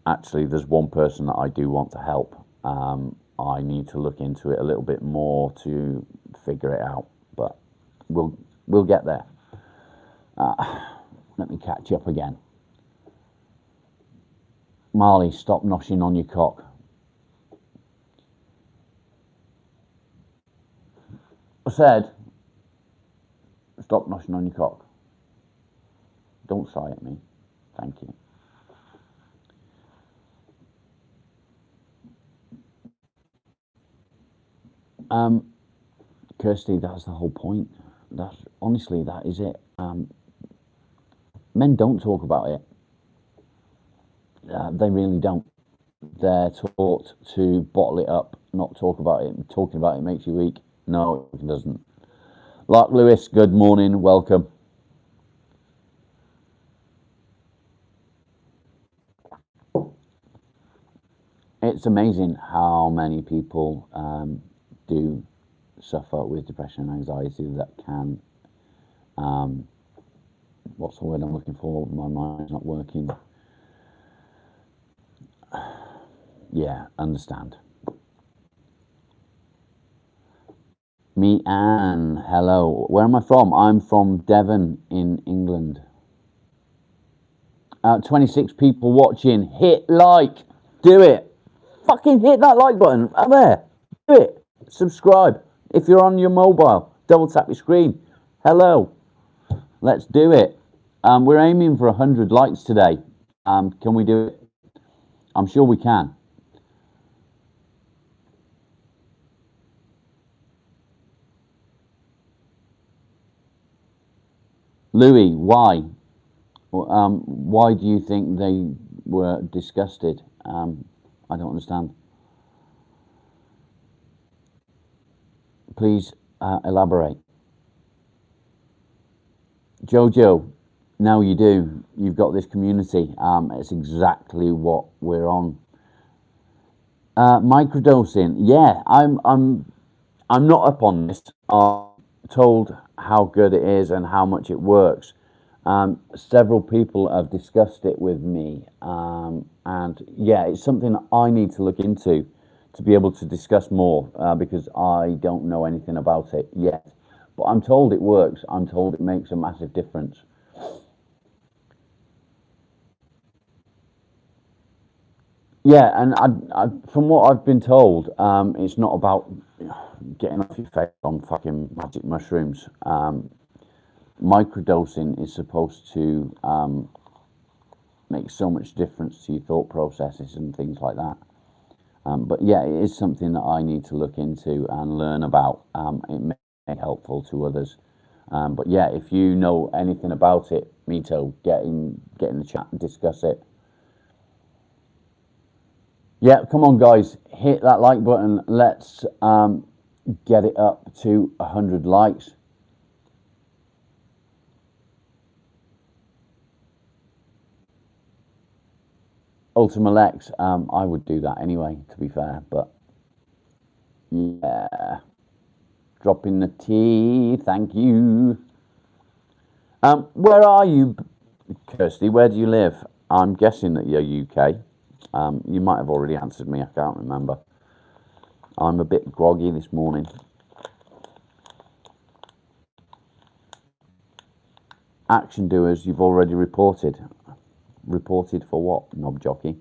Actually, there's one person that I do want to help. I need to look into it a little bit more to figure it out, but we'll get there. Let me catch up again. Marley, stop noshing on your cock. I said, stop noshing on your cock. Don't sigh at me. Thank you. Kirsty, that's the whole point. Honestly, that is it. Men don't talk about it. They really don't. They're taught to bottle it up, not talk about it. Talking about it makes you weak. No, it doesn't. Lark Lewis, good morning, welcome. It's amazing how many people do suffer with depression and anxiety that can, what's the word I'm looking for? My mind's not working. Yeah, understand. Me Anne, hello. Where am I from? I'm from Devon in England. 26 people watching. Hit like. Do it. Fucking hit that like button. Up there. Do it. Subscribe. If you're on your mobile, double tap your screen. Hello. Let's do it. We're aiming for 100 likes today. Can we do it? I'm sure we can. Louis, why? Why do you think they were disgusted? I don't understand. Please elaborate. Jojo, now you do. You've got this community. It's exactly what we're on. Microdosing. Yeah, I'm not up on this. I'm told how good it is and how much it works. Several people have discussed it with me, and yeah, it's something that I need to look into to be able to discuss more, because I don't know anything about it yet. But I'm told it works. I'm told it makes a massive difference. Yeah, and from what I've been told, it's not about getting off your face on fucking magic mushrooms. Microdosing is supposed to make so much difference to your thought processes and things like that. But yeah, it is something that I need to look into and learn about. It may be helpful to others. But yeah, if you know anything about it, Mito, get in the chat and discuss it. Yeah, come on, guys, hit that like button. Let's get it up to 100 likes. Ultima Lex, I would do that anyway, to be fair, but yeah. Dropping the tea, thank you. Where are you, Kirsty? Where do you live? I'm guessing that you're UK. You might have already answered me, I can't remember. I'm a bit groggy this morning. Action doers, you've already reported. Reported for what, knob jockey?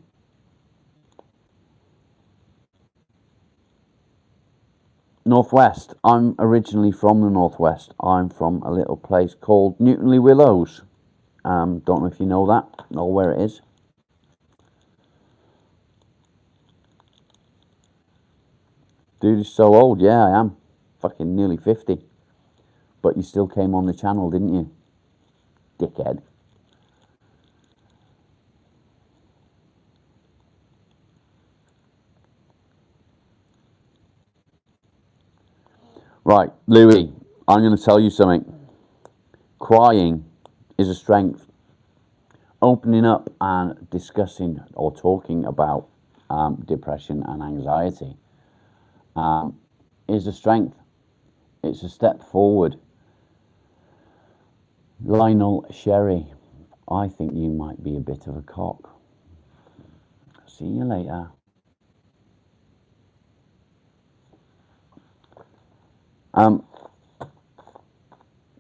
Northwest. I'm originally from the Northwest. I'm from a little place called Newtonley Willows. Don't know if you know that or where it is. Dude is so old. Yeah, I am. Fucking nearly 50. But you still came on the channel, didn't you? Dickhead. Right, Louis, I'm going to tell you something. Crying is a strength. Opening up and discussing or talking about depression and anxiety is a strength. It's a step forward. Lionel Sherry, I think you might be a bit of a cock. See you later.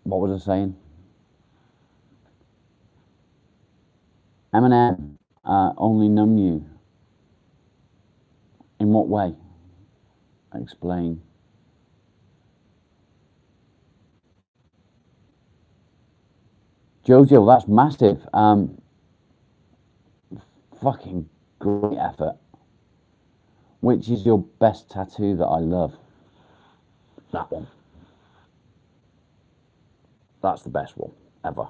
What was I saying? Eminem, only numb you. In what way? Explain. Jojo, that's massive. Fucking great effort. Which is your best tattoo that I love? That one. That's the best one ever.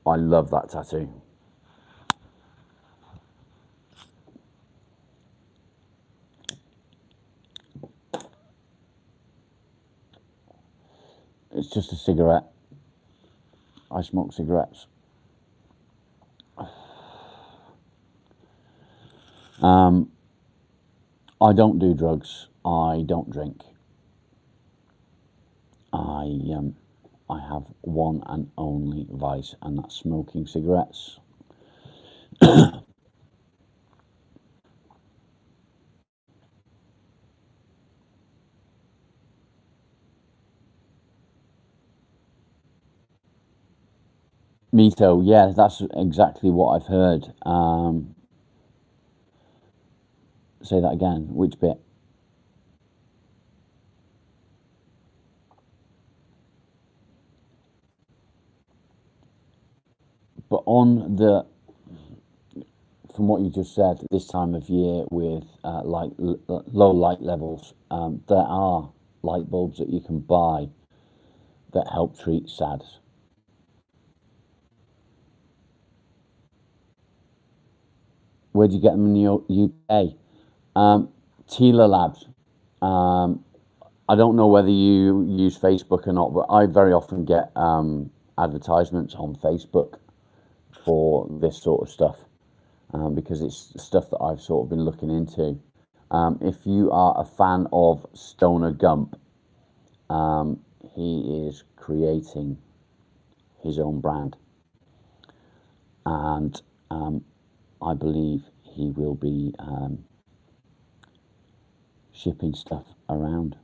I love that tattoo. It's just a cigarette. I smoke cigarettes. I don't do drugs. I don't drink. I have one and only vice, and that's smoking cigarettes. Mito, yeah, that's exactly what I've heard. Say that again. Which bit? But on the, from what you just said, this time of year with low light levels, there are light bulbs that you can buy that help treat SADS. Where do you get them in the UK? Tila Labs. I don't know whether you use Facebook or not, but I very often get advertisements on Facebook for this sort of stuff because it's stuff that I've sort of been looking into. If you are a fan of Stoner Gump, he is creating his own brand, and I believe he will be shipping stuff around.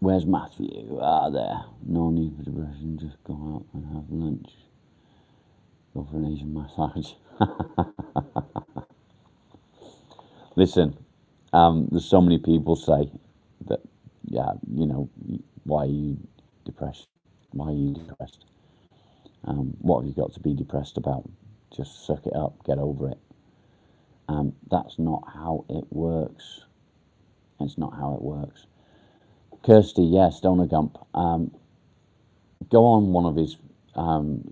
Where's Matthew? Ah, there. No need for depression, just go out and have lunch. Go for an Asian massage. Listen, there's so many people say that, yeah, you know, why are you depressed? Why are you depressed? What have you got to be depressed about? Just suck it up, get over it. That's not how it works. It's not how it works. Kirsty, yeah, Stoner Gump. Go on one of his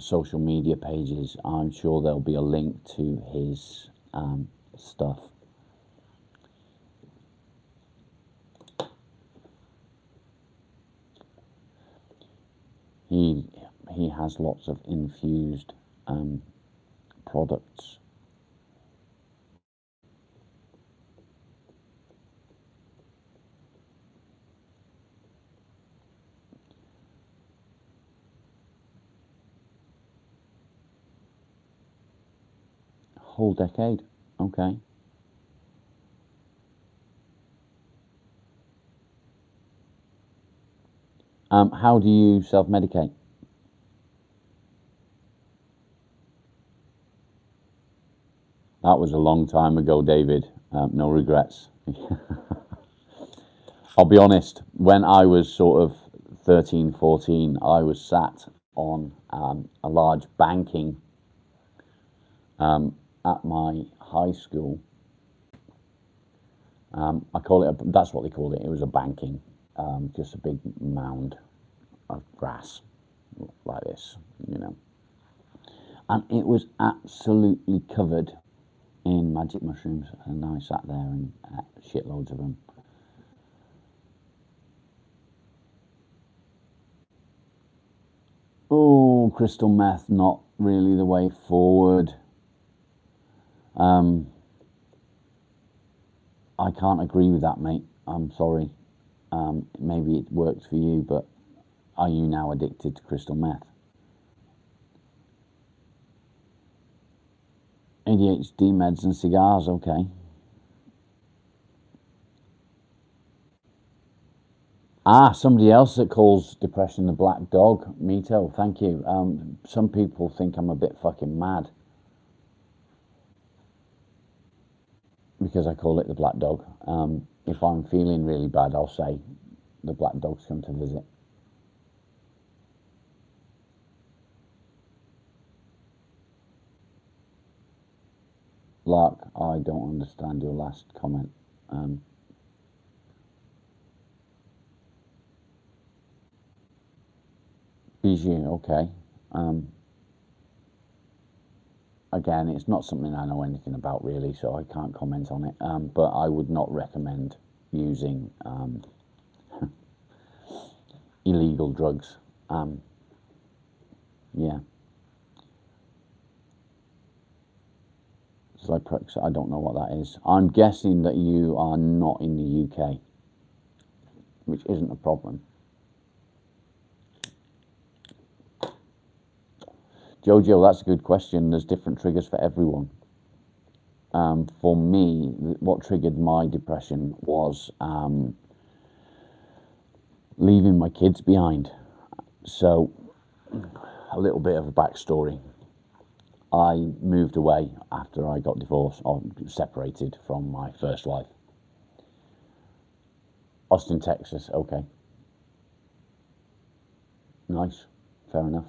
social media pages. I'm sure there'll be a link to his stuff. he has lots of infused products. Whole decade, okay. How do you self-medicate? That was a long time ago, David. No regrets. I'll be honest, when I was sort of 13, 14, I was sat on a large banking at my high school. I call it, that's what they called it. It was a banking, just a big mound of grass like this, you know. And it was absolutely covered in magic mushrooms. And I sat there and ate shitloads of them. Oh, crystal meth, not really the way forward. I can't agree with that, mate. I'm sorry. Maybe it works for you, but are you now addicted to crystal meth? ADHD meds and cigars, okay. Somebody else that calls depression the black dog. Mito, thank you. Some people think I'm a bit fucking mad because I call it the black dog. If I'm feeling really bad, I'll say the black dog's come to visit. Lark, I don't understand your last comment. Bijou, okay. Again, it's not something I know anything about really, so I can't comment on it. But I would not recommend using illegal drugs. Yeah. Zyprexa, I don't know what that is. I'm guessing that you are not in the UK, which isn't a problem. Jojo, that's a good question. There's different triggers for everyone. For me, what triggered my depression was leaving my kids behind. So, a little bit of a backstory. I moved away after I got divorced or separated from my first wife. Austin, Texas, okay. Nice, fair enough.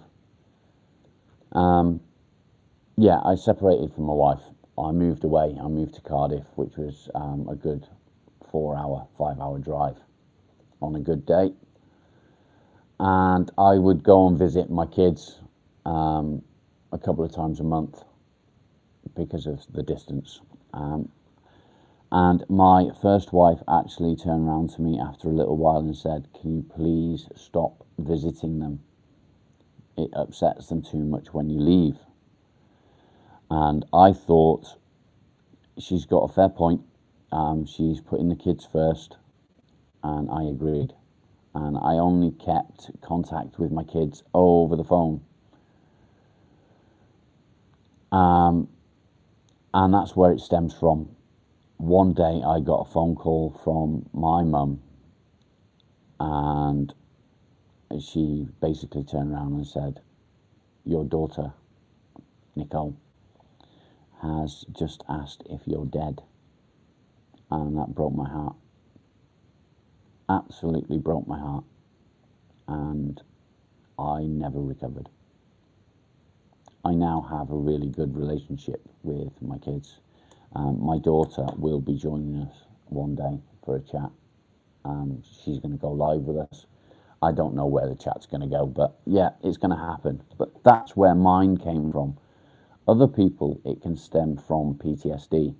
Yeah, I separated from my wife. I moved away. I moved to Cardiff, which was a good 4-hour, 5-hour drive on a good day. And I would go and visit my kids a couple of times a month because of the distance. And my first wife actually turned around to me after a little while and said, "Can you please stop visiting them? It upsets them too much when you leave." And I thought, she's got a fair point. She's putting the kids first, and I agreed. And I only kept contact with my kids over the phone. And that's where it stems from. One day I got a phone call from my mum, and she basically turned around and said, "Your daughter, Nicole, has just asked if you're dead." And that broke my heart. Absolutely broke my heart. And I never recovered. I now have a really good relationship with my kids. My daughter will be joining us one day for a chat. She's going to go live with us. I don't know where the chat's going to go, but yeah, it's going to happen. But that's where mine came from. Other people, it can stem from PTSD.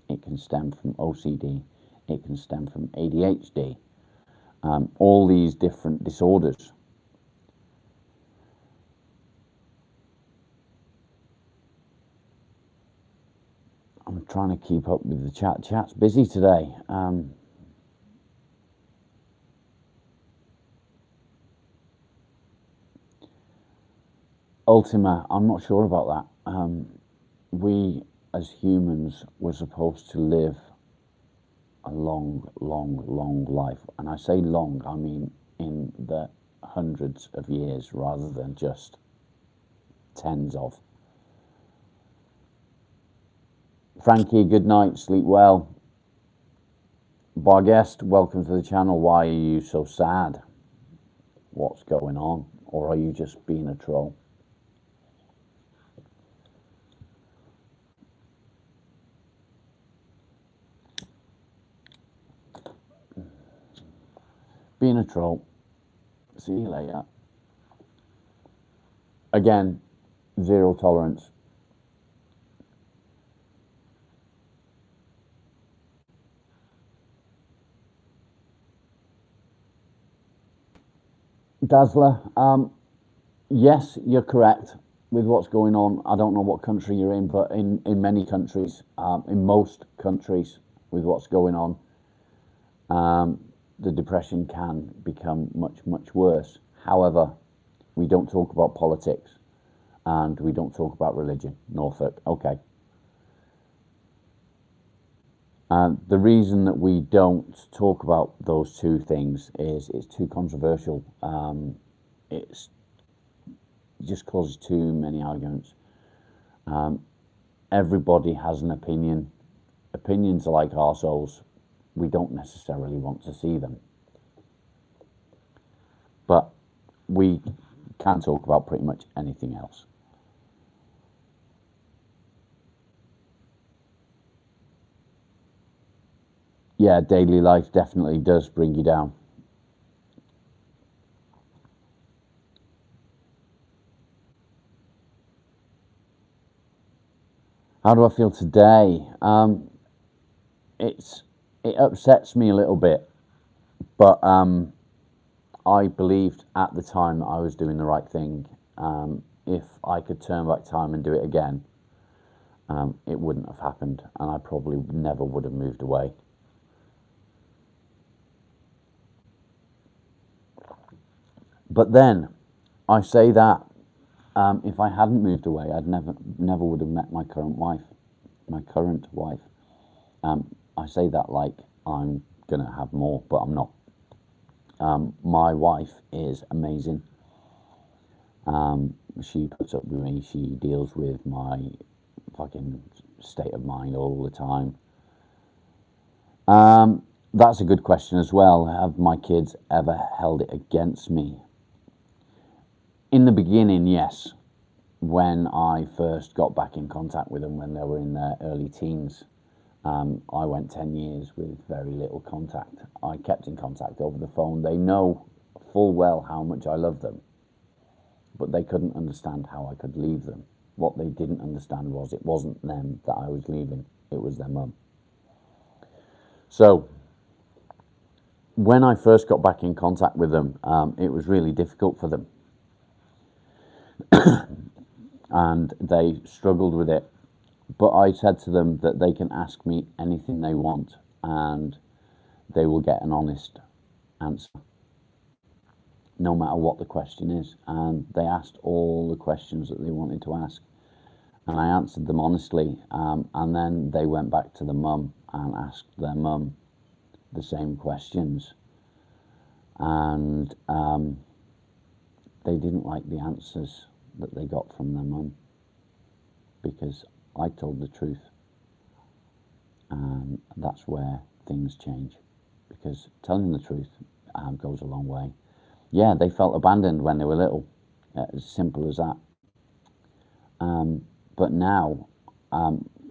It can stem from OCD. It can stem from ADHD. All these different disorders. I'm trying to keep up with the chat. Chat's busy today. Ultima, I'm not sure about that. We as humans were supposed to live a long, long, long life. And I say long, I mean in the hundreds of years rather than just tens of. Frankie, good night, sleep well. Barguest, welcome to the channel. Why are you so sad? What's going on? Or are you just being a troll? Being a troll. See you later. Again, zero tolerance. Dazzler, yes, you're correct with what's going on. I don't know what country you're in, but in many countries, in most countries, with what's going on, the depression can become much, much worse. However, we don't talk about politics and we don't talk about religion. Norfolk, okay. The reason that we don't talk about those two things is it's too controversial. It's just causes too many arguments. Everybody has an opinion. Opinions are like arseholes. We don't necessarily want to see them. But we can talk about pretty much anything else. Yeah, daily life definitely does bring you down. How do I feel today? It upsets me a little bit, but I believed at the time that I was doing the right thing. If I could turn back time and do it again, it wouldn't have happened, and I probably never would have moved away. But then, I say that if I hadn't moved away, I'd never would have met my current wife. I say that like I'm gonna have more, but I'm not. My wife is amazing. She puts up with me. She deals with my fucking state of mind all the time. That's a good question as well. Have my kids ever held it against me? In the beginning, yes. When I first got back in contact with them when they were in their early teens, I went 10 years with very little contact. I kept in contact over the phone. They know full well how much I love them, but they couldn't understand how I could leave them. What they didn't understand was it wasn't them that I was leaving, it was their mum. So when I first got back in contact with them, it was really difficult for them. And they struggled with it. But I said to them that they can ask me anything they want and they will get an honest answer, no matter what the question is. And they asked all the questions that they wanted to ask. And I answered them honestly. And then they went back to the mum and asked their mum the same questions. And they didn't like the answers that they got from their mum because I told the truth. And that's where things change, because telling the truth goes a long way. Yeah, they felt abandoned when they were little, as simple as that. But now,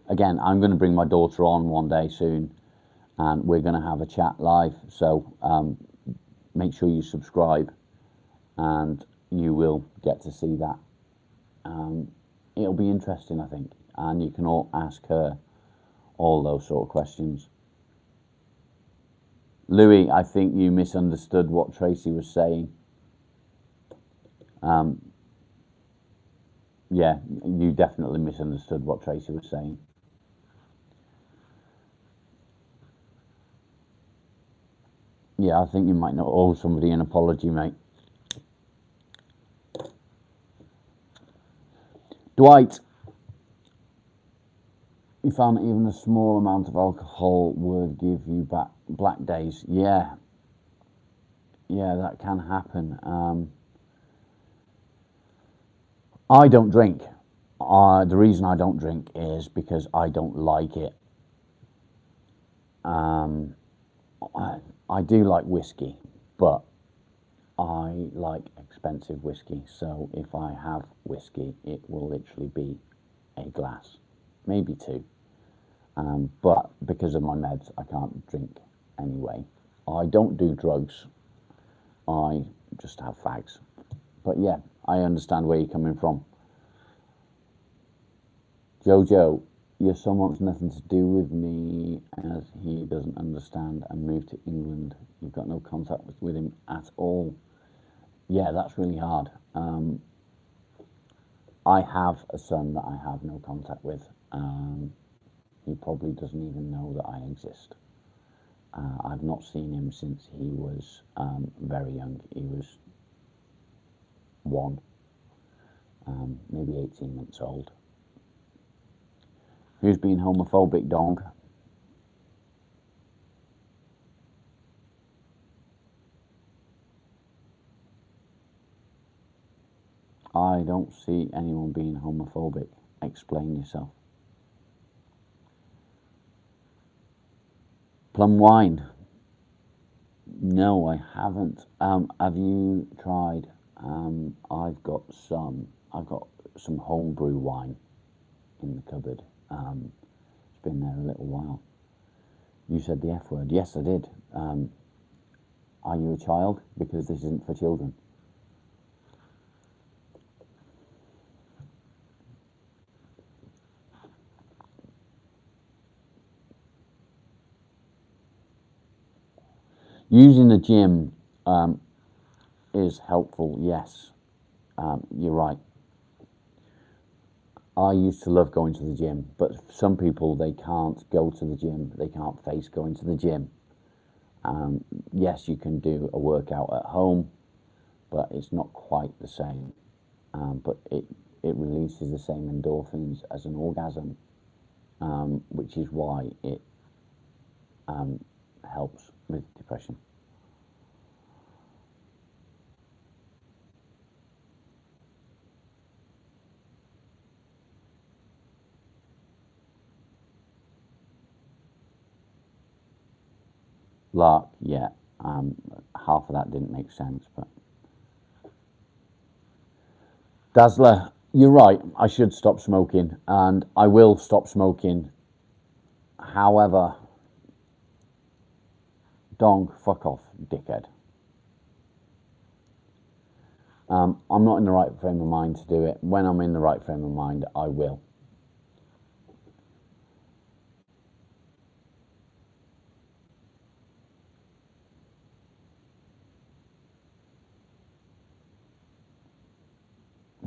again, I'm going to bring my daughter on one day soon, and we're going to have a chat live. So make sure you subscribe, and you will get to see that. It'll be interesting, I think, and you can all ask her all those sort of questions. Louis, I think you misunderstood what Tracy was saying. Yeah, you definitely misunderstood what Tracy was saying. Yeah, I think you might not owe somebody an apology, mate. Dwight, you found that even a small amount of alcohol would give you black days. Yeah, that can happen. I don't drink. The reason I don't drink is because I don't like it. I do like whiskey, but I like expensive whiskey. So if I have whiskey, it will literally be a glass, maybe two. But because of my meds, I can't drink anyway. I don't do drugs. I just have fags. But yeah, I understand where you're coming from. Jojo, your son wants nothing to do with me as he doesn't understand and moved to England. You've got no contact with him at all. Yeah, that's really hard. I have a son that I have no contact with. He probably doesn't even know that I exist. I've not seen him since he was very young. He was 1, maybe 18 months old. Who's being homophobic, Dong? I don't see anyone being homophobic. Explain yourself. Plum wine. No, I haven't. Have you tried? I've got some homebrew wine in the cupboard. It's been there a little while. You said the F word. Yes, I did. Are you a child? Because this isn't for children. Using the gym is helpful, yes. You're right. I used to love going to the gym, but some people, they can't go to the gym. They can't face going to the gym. Yes, you can do a workout at home, but it's not quite the same. But it releases the same endorphins as an orgasm, which is why it helps with depression. Lark, yeah. Half of that didn't make sense, but Dazzler, you're right. I should stop smoking, and I will stop smoking. However, Dong, fuck off, dickhead. I'm not in the right frame of mind to do it. When I'm in the right frame of mind, I will.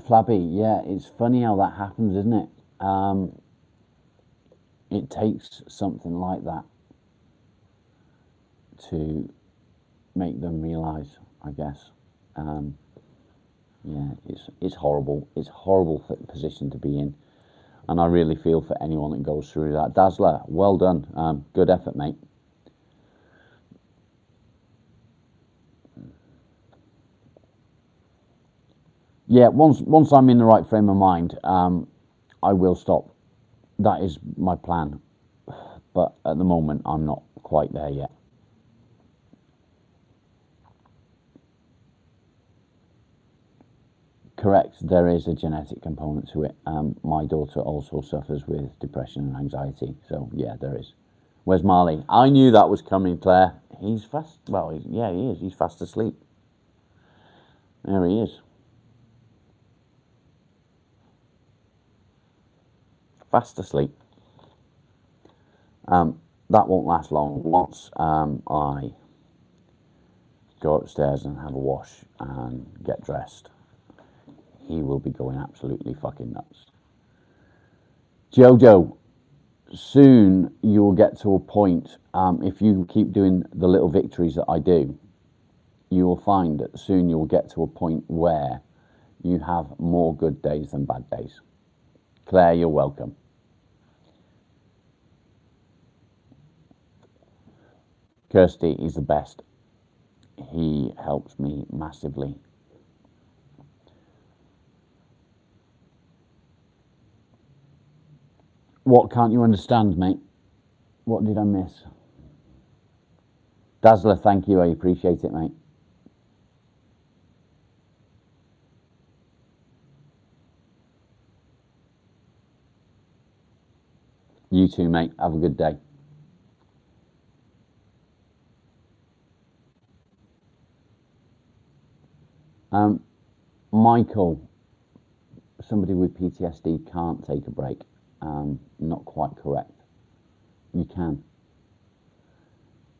Flabby, yeah, it's funny how that happens, isn't it? It takes something like that to make them realise, I guess. Yeah, it's horrible. It's a horrible position to be in, and I really feel for anyone that goes through that. Dazzler, well done. Good effort, mate. Yeah, once I'm in the right frame of mind, I will stop. That is my plan, but at the moment, I'm not quite there yet. Correct, there is a genetic component to it. My daughter also suffers with depression and anxiety, so yeah, there is. Where's Marley? I knew that was coming, Claire. He's fast. Well, yeah, he is. He's fast asleep. There he is. Fast asleep. That won't last long. Once I go upstairs and have a wash and get dressed, he will be going absolutely fucking nuts. Jojo, soon you'll get to a point, if you keep doing the little victories that I do, you will find that soon you'll get to a point where you have more good days than bad days. Claire, you're welcome. Kirsty is the best. He helps me massively. What can't you understand, mate? What did I miss? Dazzler, thank you. I appreciate it, mate. You too, mate. Have a good day. Michael, somebody with PTSD can't take a break. Not quite correct. You can.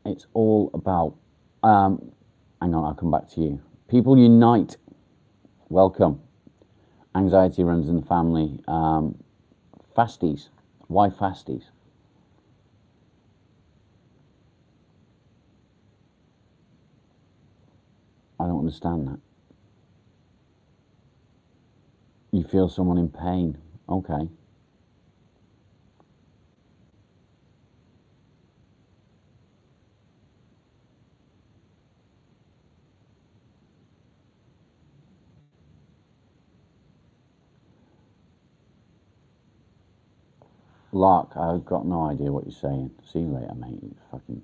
It's all about, hang on, I'll come back to you. People unite. Welcome. Anxiety runs in the family. Fasties. Why fasties? I don't understand that. You feel someone in pain. Okay. Lark, I've got no idea what you're saying. See you later, mate. Fucking.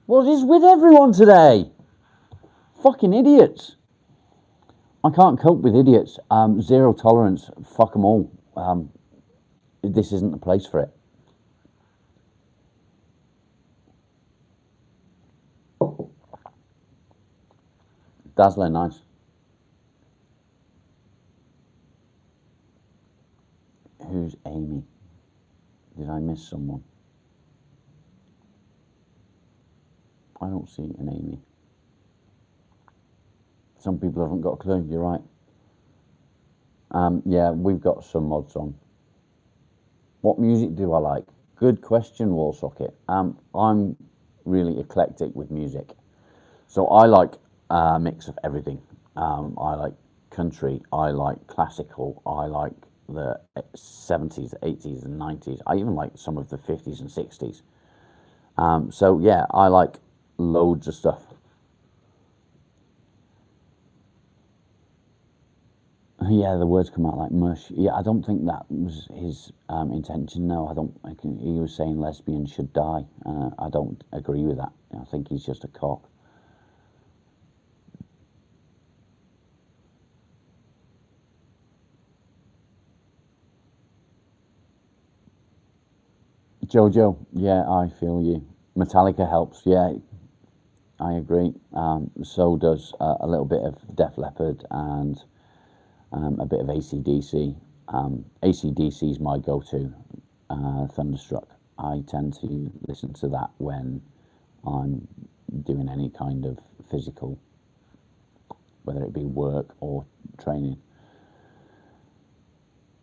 What is with everyone today? Fucking idiots. I can't cope with idiots. Zero tolerance. Fuck them all. This isn't the place for it. Dazzler, nice. Who's Amy? Did I miss someone? I don't see an Amy. Some people haven't got a clue. You're right. Yeah, we've got some mods on. What music do I like? Good question, Wallsocket. I'm really eclectic with music. So I like a mix of everything. I like country, I like classical, I like the 70s, 80s, and 90s. I even like some of the 50s and 60s. So yeah, I like loads of stuff. Yeah, the words come out like mush. Yeah, I don't think that was his intention. No, I don't. He was saying lesbians should die. I don't agree with that. I think he's just a cock. Jojo, yeah, I feel you. Metallica helps. Yeah, I agree. So does a little bit of Def Leppard and a bit of AC/DC. AC/DC is my go-to. Thunderstruck. I tend to listen to that when I'm doing any kind of physical, whether it be work or training.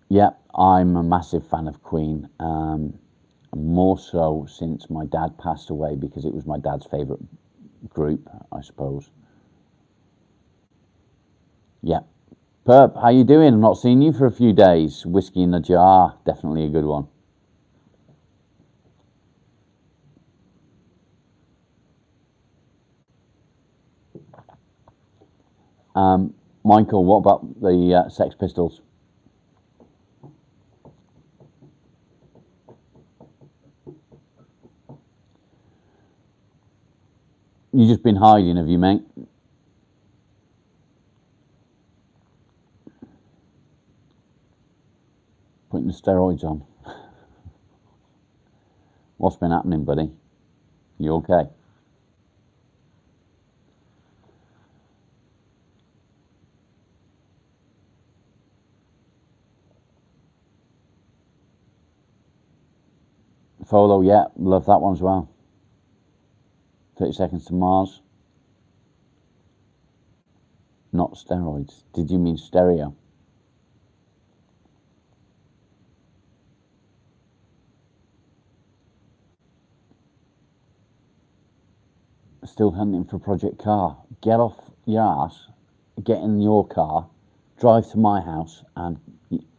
Yeah, I'm a massive fan of Queen. More so since my dad passed away, because it was my dad's favourite group, I suppose. Yeah. Perp, how you doing? I've not seen you for a few days. Whiskey in a jar, definitely a good one. Michael, what about the Sex Pistols? You just been hiding, have you, mate? Putting the steroids on. What's been happening, buddy? You okay? Folo, yeah, love that one as well. 30 Seconds to Mars. Not steroids. Did you mean stereo? Still hunting for Project Car. Get off your ass, get in your car, drive to my house, and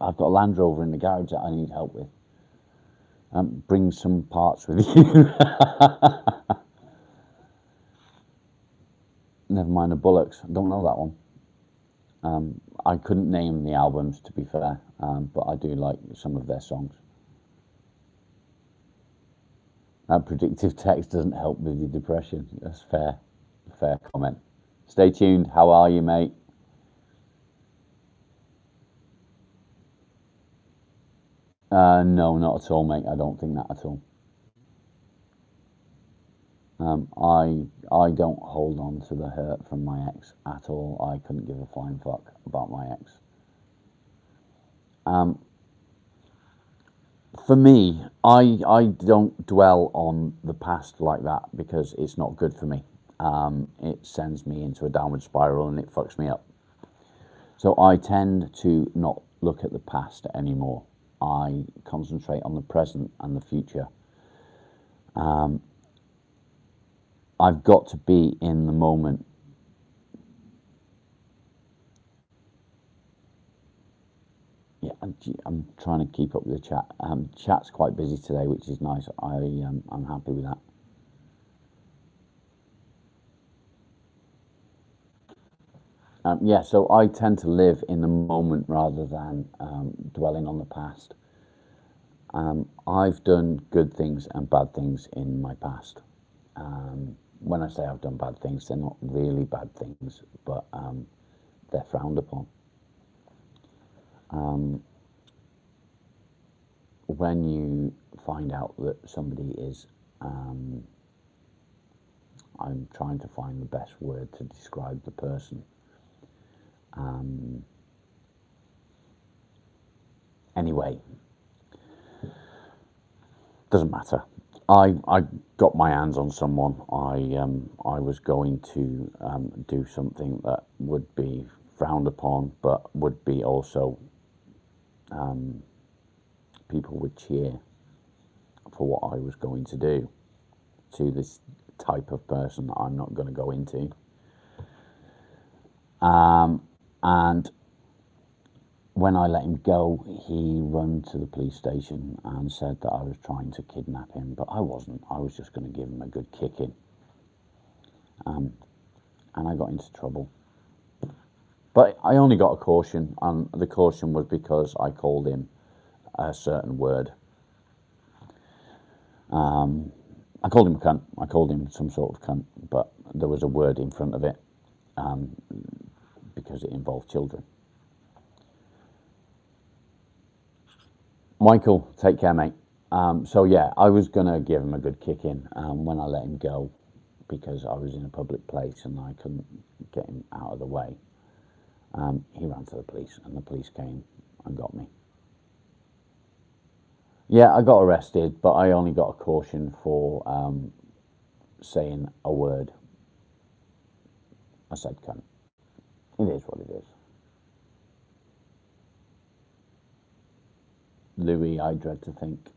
I've got a Land Rover in the garage that I need help with. Bring some parts with you. Never mind the Bullocks. I don't know that one. I couldn't name the albums, to be fair, but I do like some of their songs. Predictive text doesn't help with your depression. That's fair. Fair comment. Stay tuned. How are you, mate? No, not at all, mate. I don't think that at all. I don't hold on to the hurt from my ex at all. I couldn't give a flying fuck about my ex. For me, I don't dwell on the past like that because it's not good for me. It sends me into a downward spiral and it fucks me up. So I tend to not look at the past anymore. I concentrate on the present and the future. I've got to be in the moment. Yeah, I'm trying to keep up with the chat. Chat's quite busy today, which is nice. I'm happy with that. Yeah, so I tend to live in the moment rather than dwelling on the past. I've done good things and bad things in my past. When I say I've done bad things, they're not really bad things, but they're frowned upon. When you find out that somebody is, I'm trying to find the best word to describe the person. Anyway, doesn't matter. I got my hands on someone. I was going to do something that would be frowned upon, but would be also people would cheer for what I was going to do to this type of person that I'm not going to go into. And when I let him go, he ran to the police station and said that I was trying to kidnap him, but I wasn't. I was just going to give him a good kicking. And I got into trouble. But I only got a caution, and the caution was because I called him a certain word. I called him a cunt. I called him some sort of cunt, but there was a word in front of it because it involved children. Michael, take care, mate. So yeah, I was going to give him a good kick in when I let him go because I was in a public place and I couldn't get him out of the way. He ran to the police and the police came and got me. Yeah, I got arrested, but I only got a caution for saying a word. I said cunt. It is what it is. Louis, I dread to think.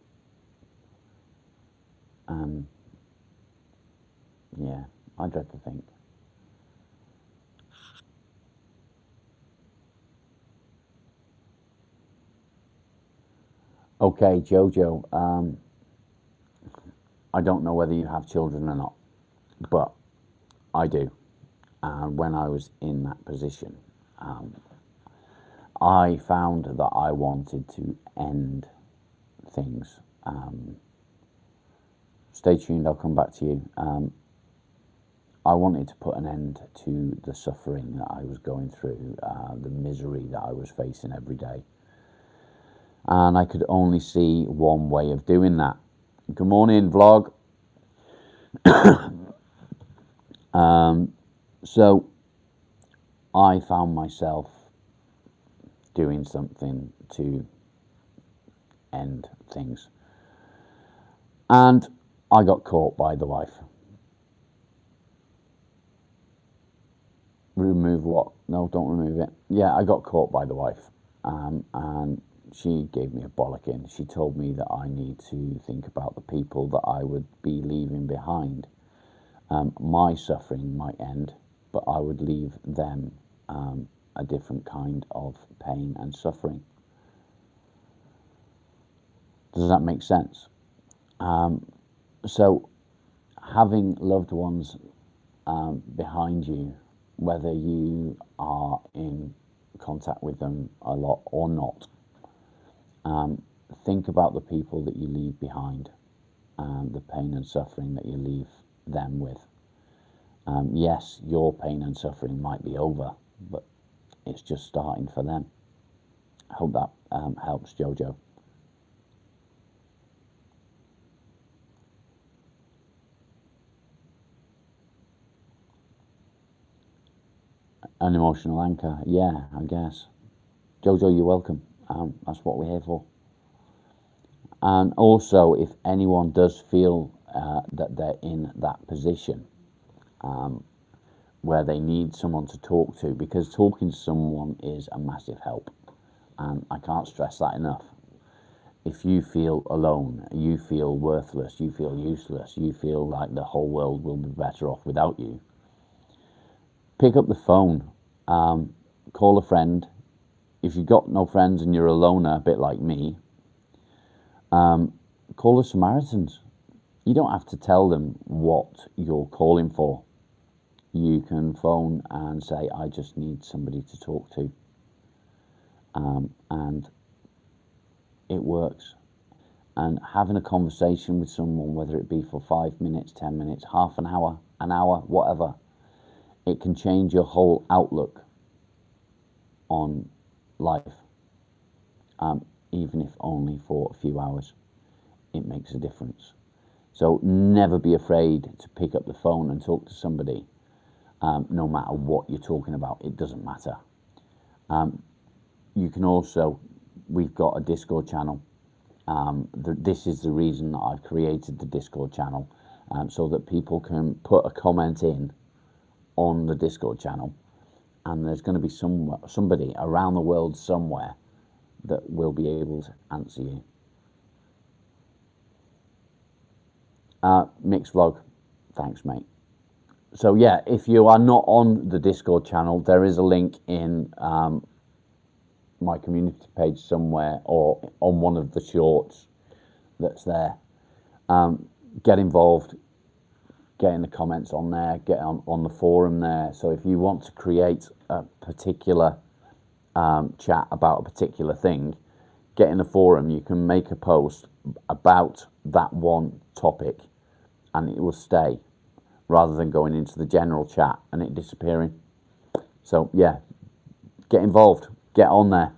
Yeah, I dread to think. Okay, Jojo, I don't know whether you have children or not, but I do. And when I was in that position, I found that I wanted to end things. Stay tuned, I'll come back to you. I wanted to put an end to the suffering that I was going through, the misery that I was facing every day. And I could only see one way of doing that. Good morning, vlog. So I found myself doing something to end things. And I got caught by the wife. Remove what? No, don't remove it. Yeah, I got caught by the wife. And she gave me a bollocking. She told me that I need to think about the people that I would be leaving behind. My suffering might end, but I would leave them a different kind of pain and suffering. Does that make sense? So having loved ones behind you, whether you are in contact with them a lot or not, think about the people that you leave behind and the pain and suffering that you leave them with. Yes, your pain and suffering might be over, but it's just starting for them. I hope that helps, Jojo. An emotional anchor, yeah, I guess. Jojo, you're welcome. That's what we're here for. And also, if anyone does feel that they're in that position where they need someone to talk to, because talking to someone is a massive help, and I can't stress that enough. If you feel alone, you feel worthless, you feel useless, you feel like the whole world will be better off without you, pick up the phone, call a friend. If you've got no friends and you're a loner, a bit like me, call the Samaritans. You don't have to tell them what you're calling for. You can phone and say, I just need somebody to talk to. And it works. And having a conversation with someone, whether it be for 5 minutes, 10 minutes, half an hour, whatever, it can change your whole outlook on life, even if only for a few hours. It makes a difference. So never be afraid to pick up the phone and talk to somebody, no matter what you're talking about. It doesn't matter. You can also, we've got a Discord channel. This is the reason that I've created the Discord channel, so that people can put a comment in on the Discord channel, and there's going to be somebody around the world somewhere that will be able to answer you. Mixed vlog, thanks mate. So yeah, if you are not on the Discord channel, there is a link in my community page somewhere, or on one of the shorts that's there. Get involved, get in the comments on there, get on the forum there. So if you want to create a particular chat about a particular thing, get in the forum. You can make a post about that one topic and it will stay, rather than going into the general chat and it disappearing. So yeah, get involved, get on there.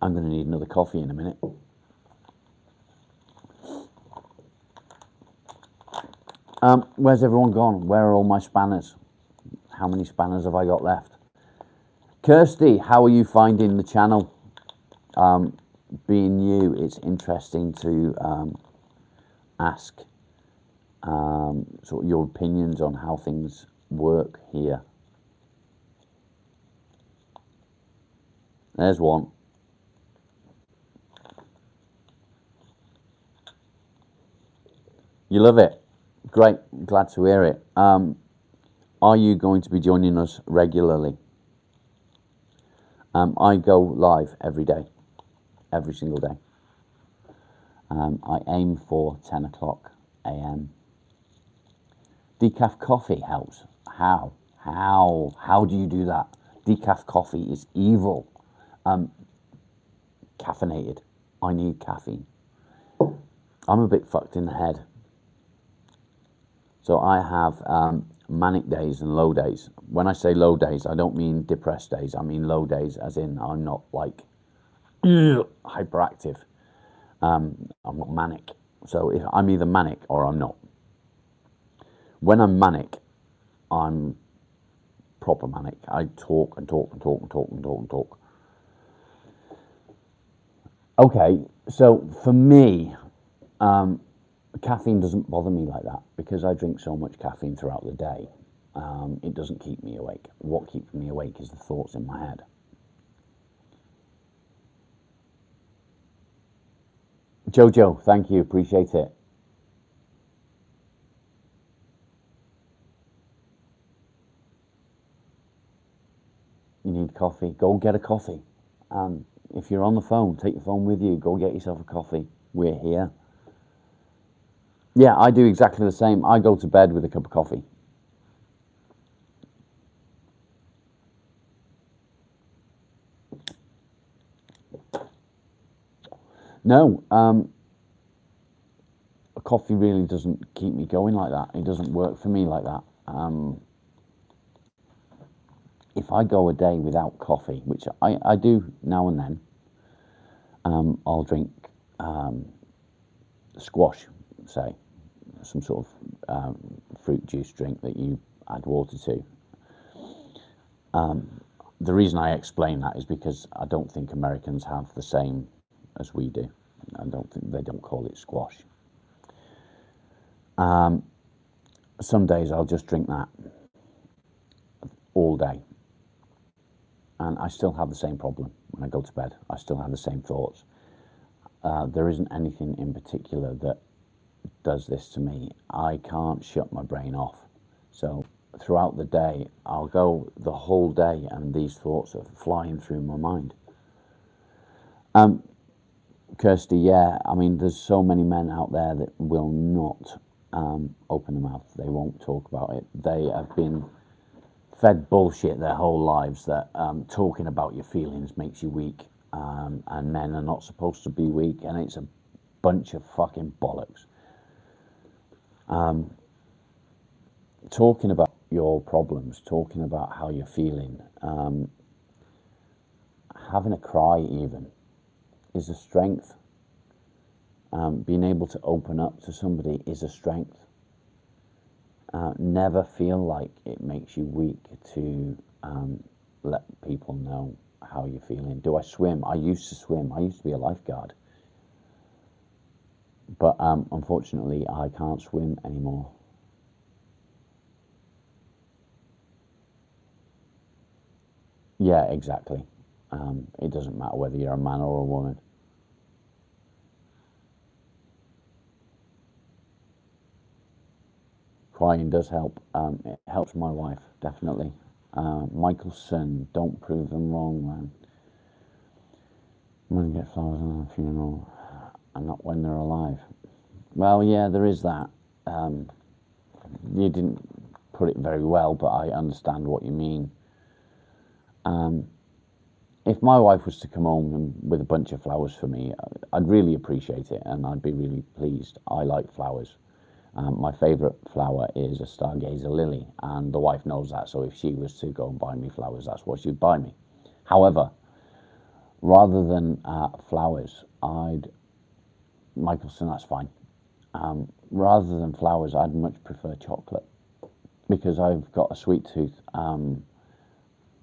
I'm going to need another coffee in a minute. Where's everyone gone? Where are all my spanners? How many spanners have I got left? Kirsty, how are you finding the channel? Being new, it's interesting to ask sort of your opinions on how things work here. There's one. You love it. Great, glad to hear it. Are you going to be joining us regularly? I go live every day, every single day. I aim for 10 o'clock a.m. Decaf coffee helps. How? How do you do that? Decaf coffee is evil. Caffeinated. I need caffeine. I'm a bit fucked in the head. So I have manic days and low days. When I say low days, I don't mean depressed days. I mean low days, as in I'm not like hyperactive. I'm not manic. So if I'm either manic or I'm not. When I'm manic, I'm proper manic. I talk and talk and talk and talk and talk and talk. Okay, so for me, caffeine doesn't bother me like that because I drink so much caffeine throughout the day. It doesn't keep me awake. What keeps me awake is the thoughts in my head. Jojo, thank you, appreciate it. You need coffee, go get a coffee. If you're on the phone, take your phone with you, go get yourself a coffee. We're here. Yeah, I do exactly the same. I go to bed with a cup of coffee. No, coffee really doesn't keep me going like that. It doesn't work for me like that. If I go a day without coffee, which I do now and then, I'll drink squash, say, some sort of fruit juice drink that you add water to. The reason I explain that is because I don't think Americans have the same as we do. I don't think they don't call it squash. Some days I'll just drink that all day, and I still have the same problem when I go to bed. I still have the same thoughts. There isn't anything in particular that does this to me. I can't shut my brain off. So throughout the day, I'll go the whole day and these thoughts are flying through my mind. Kirsty, yeah, I mean, there's so many men out there that will not open their mouth. They won't talk about it. They have been fed bullshit their whole lives that talking about your feelings makes you weak, and men are not supposed to be weak, and it's a bunch of fucking bollocks. Talking about your problems, talking about how you're feeling, having a cry even is a strength. Being able to open up to somebody is a strength. Never feel like it makes you weak to let people know how you're feeling. Do I swim? I used to swim. I used to be a lifeguard. But unfortunately, I can't swim anymore. Yeah, exactly. It doesn't matter whether you're a man or a woman. Crying does help. It helps my wife, definitely. Michaelson, don't prove them wrong, man. I'm going to get flowers on a funeral, and not when they're alive. Well, yeah, there is that. You didn't put it very well, but I understand what you mean. If my wife was to come home with a bunch of flowers for me, I'd really appreciate it and I'd be really pleased. I like flowers. My favourite flower is a stargazer lily, and the wife knows that, so if she was to go and buy me flowers, that's what she'd buy me. However, rather than flowers, Michaelson, that's fine. Rather than flowers, I'd much prefer chocolate because I've got a sweet tooth.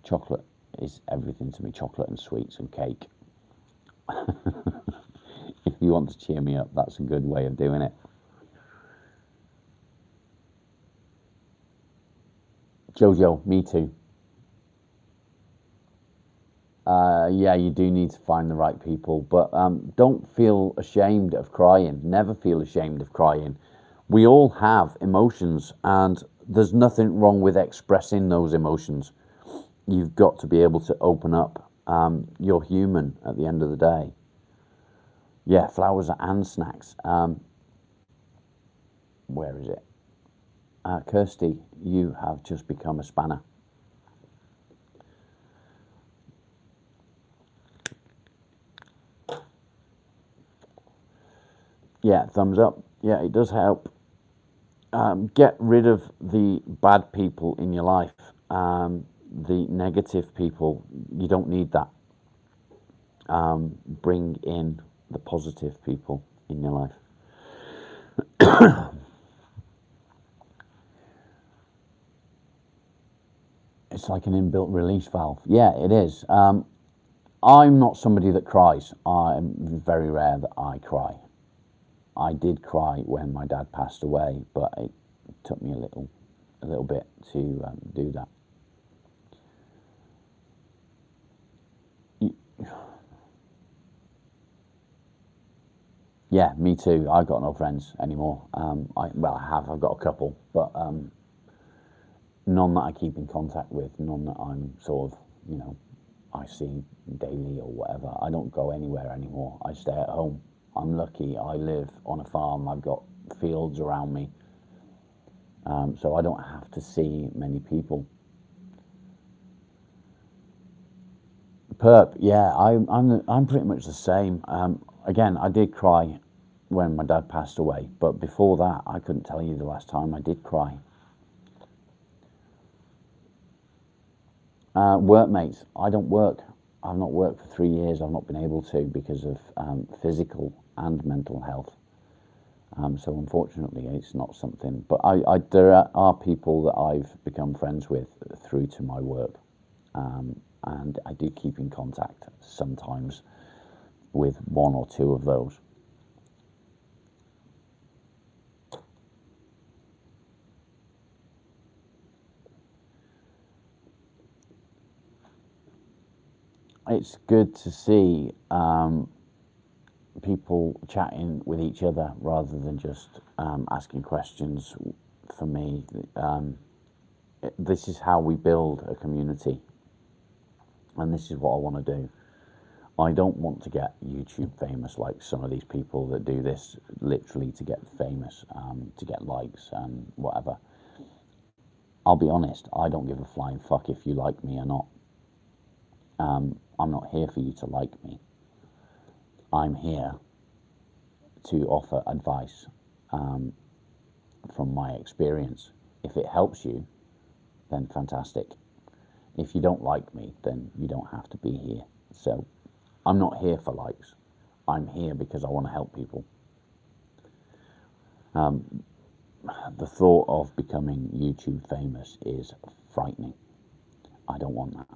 Chocolate is everything to me, chocolate and sweets and cake. If you want to cheer me up, that's a good way of doing it. Jojo, me too. Yeah, you do need to find the right people, but don't feel ashamed of crying. Never feel ashamed of crying. We all have emotions, and there's nothing wrong with expressing those emotions. You've got to be able to open up. You're human at the end of the day. Yeah, flowers and snacks. Where is it? Kirsty, you have just become a spanner. Yeah, thumbs up. Yeah, it does help. Get rid of the bad people in your life, the negative people. You don't need that. Bring in the positive people in your life. It's like an inbuilt release valve. Yeah, it is. I'm not somebody that cries. I'm very rare that I cry. I did cry when my dad passed away, but it took me a little bit to do that. Yeah, me too. I've got no friends anymore. I've got a couple, but none that I keep in contact with, none that I'm sort of, I see daily or whatever. I don't go anywhere anymore. I stay at home. I'm lucky. I live on a farm. I've got fields around me, so I don't have to see many people. Perp, yeah, I'm pretty much the same. Again, I did cry when my dad passed away, but before that, I couldn't tell you the last time I did cry. Workmates, I don't work. I've not worked for 3 years. I've not been able to because of physical and mental health. So unfortunately, it's not something. But there are people that I've become friends with through to my work, and I do keep in contact sometimes with one or two of those. It's good to see people chatting with each other rather than just asking questions. For me, this is how we build a community, and this is what I want to do. I don't want to get YouTube famous like some of these people that do this literally to get famous, to get likes and whatever. I'll be honest, I don't give a flying fuck if you like me or not. I'm not here for you to like me. I'm here to offer advice from my experience. If it helps you, then fantastic. If you don't like me, then you don't have to be here. So I'm not here for likes. I'm here because I want to help people. The thought of becoming YouTube famous is frightening. I don't want that.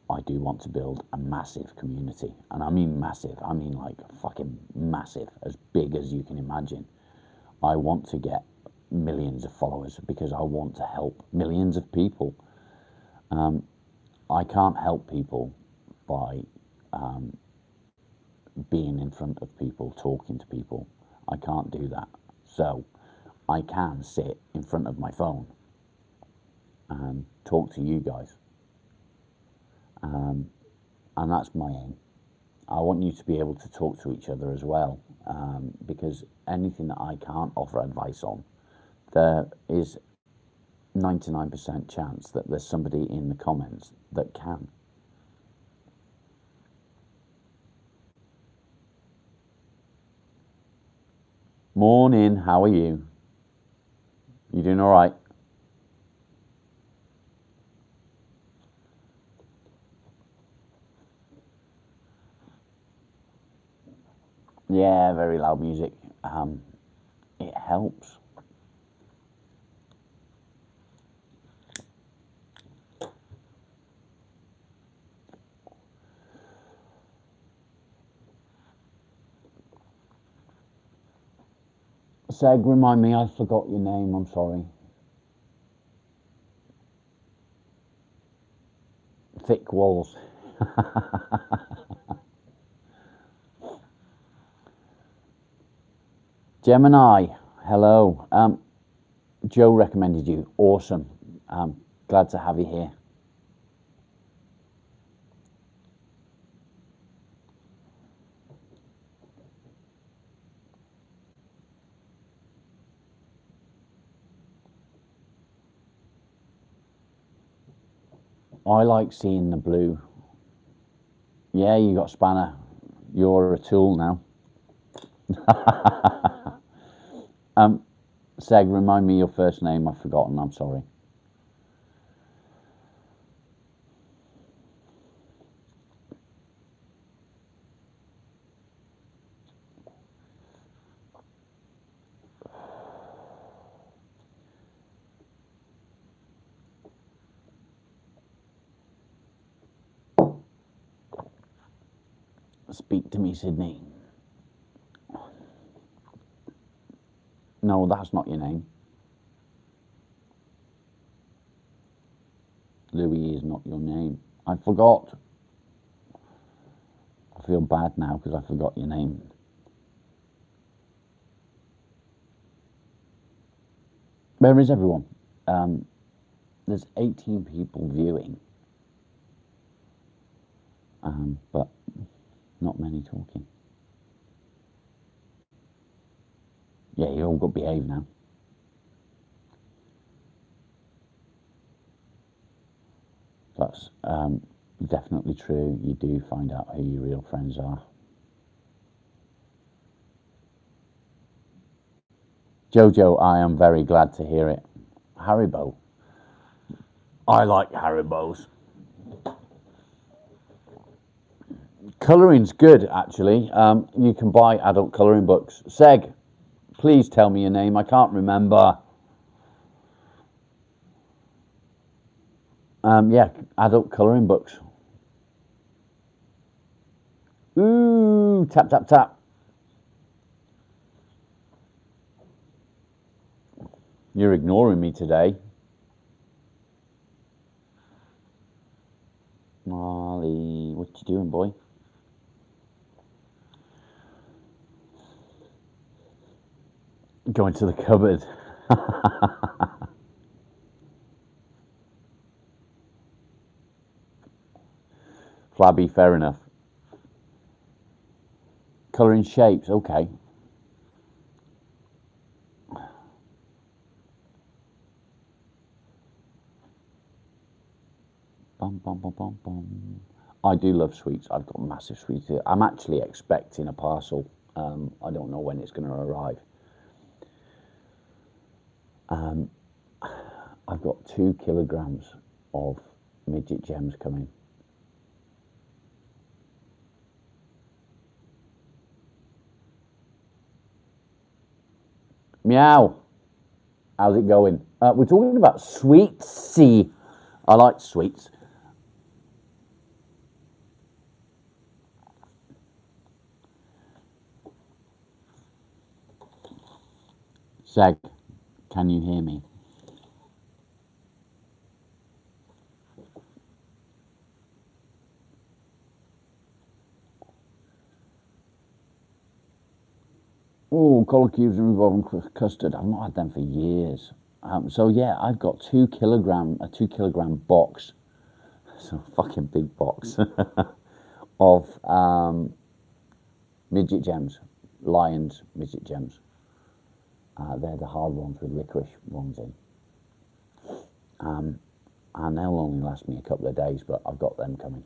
I do want to build a massive community. And I mean massive. I mean like fucking massive, as big as you can imagine. I want to get millions of followers because I want to help millions of people. I can't help people by being in front of people, talking to people. I can't do that. So I can sit in front of my phone and talk to you guys. And that's my aim. I want you to be able to talk to each other as well, because anything that I can't offer advice on, there is 99% chance that there's somebody in the comments that can. Morning, how are you? You doing all right? Yeah, very loud music. It helps. Seg, remind me, I forgot your name, I'm sorry. Thick walls. Gemini, hello. Joe recommended you. Awesome. Glad to have you here. I like seeing the blue. Yeah, you got spanner. You're a tool now. Seg, remind me your first name. I've forgotten. I'm sorry. Speak to me, Sydney. No, that's not your name. Louis is not your name. I forgot. I feel bad now because I forgot your name. Where is everyone? There's 18 people viewing, but not many talking. Yeah, you all got to behave now. That's definitely true. You do find out who your real friends are. Jojo, I am very glad to hear it. Haribo. I like Haribos. Colouring's good, actually. You can buy adult colouring books. Seg, please tell me your name. I can't remember. Yeah, adult colouring books. Ooh, tap, tap, tap. You're ignoring me today. Molly, what you doing, boy? Going to the cupboard. Flabby, fair enough. Colouring shapes, okay. Bum, bum, bum, bum, bum. I do love sweets. I've got massive sweets here. I'm actually expecting a parcel. I don't know when it's going to arrive. I've got 2 kilograms of midget gems coming. Meow. How's it going? We're talking about sweets. I like sweets. Zeg, can you hear me? Oh, cola cubes and revolving custard. I've not had them for years. So yeah, I've got a 2 kilogram box. It's a fucking big box of midget gems, Lions midget gems. They're the hard ones with licorice ones in. And they'll only last me a couple of days, but I've got them coming.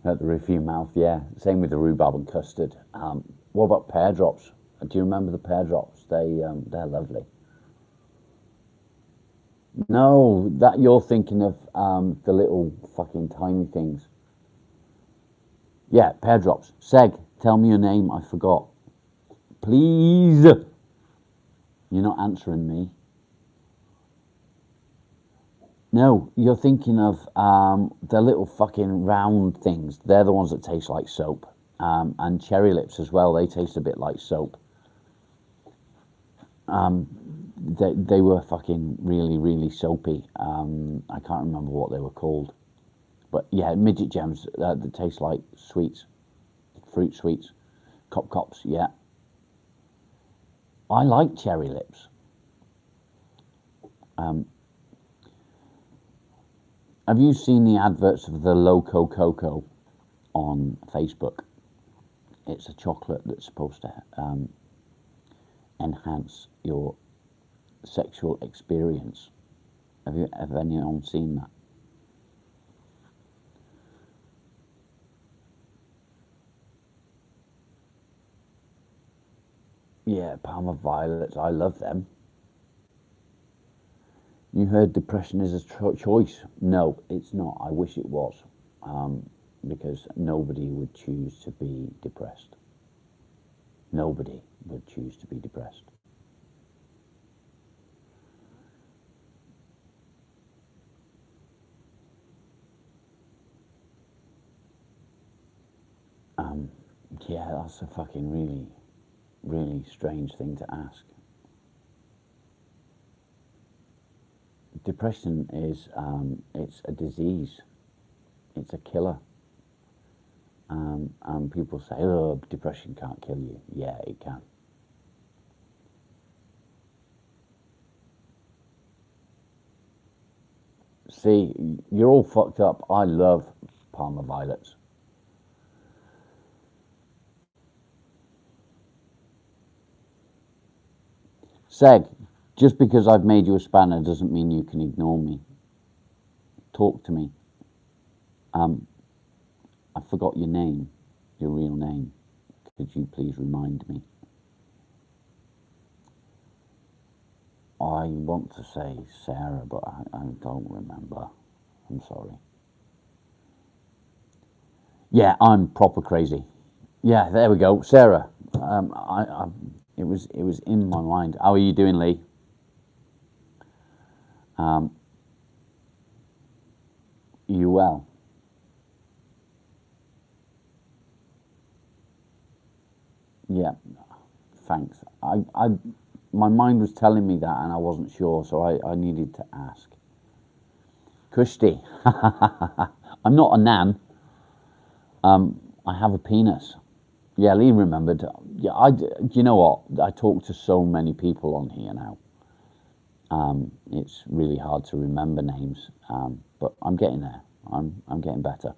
At the roof of your mouth, yeah. Same with the rhubarb and custard. What about pear drops? Do you remember the pear drops? They're lovely. No, that you're thinking of the little fucking tiny things. Yeah, pear drops. Seg, tell me your name. I forgot. Please. You're not answering me. No, you're thinking of the little fucking round things. They're the ones that taste like soap. And cherry lips as well. They taste a bit like soap. They were fucking really, really soapy. I can't remember what they were called. But yeah, midget gems that taste like sweets, fruit sweets. Cops, yeah. I like cherry lips. Have you seen the adverts of the Loco Coco on Facebook? It's a chocolate that's supposed to enhance your sexual experience. Have anyone seen that? Yeah, Parma Violets. I love them. You heard depression is a choice. No, it's not. I wish it was. Because nobody would choose to be depressed. Nobody would choose to be depressed. Yeah, that's a fucking really, really strange thing to ask. depression is it's a disease. It's a killer. And people say, oh, depression can't kill you. Yeah, it can. See, you're all fucked up. I love Parma violets. Seg, just because I've made you a spanner doesn't mean you can ignore me. Talk to me. I forgot your name, your real name. Could you please remind me? I want to say Sarah, but I don't remember. I'm sorry. Yeah, I'm proper crazy. Yeah, there we go, Sarah. It was in my mind. How are you doing, Lee? You well? Yeah, thanks. My mind was telling me that, and I wasn't sure, so I needed to ask. Kushti, I'm not a nan. I have a penis. Yeah, Lee remembered. Yeah, you know what? I talk to so many people on here now. It's really hard to remember names, but I'm getting there. I'm getting better.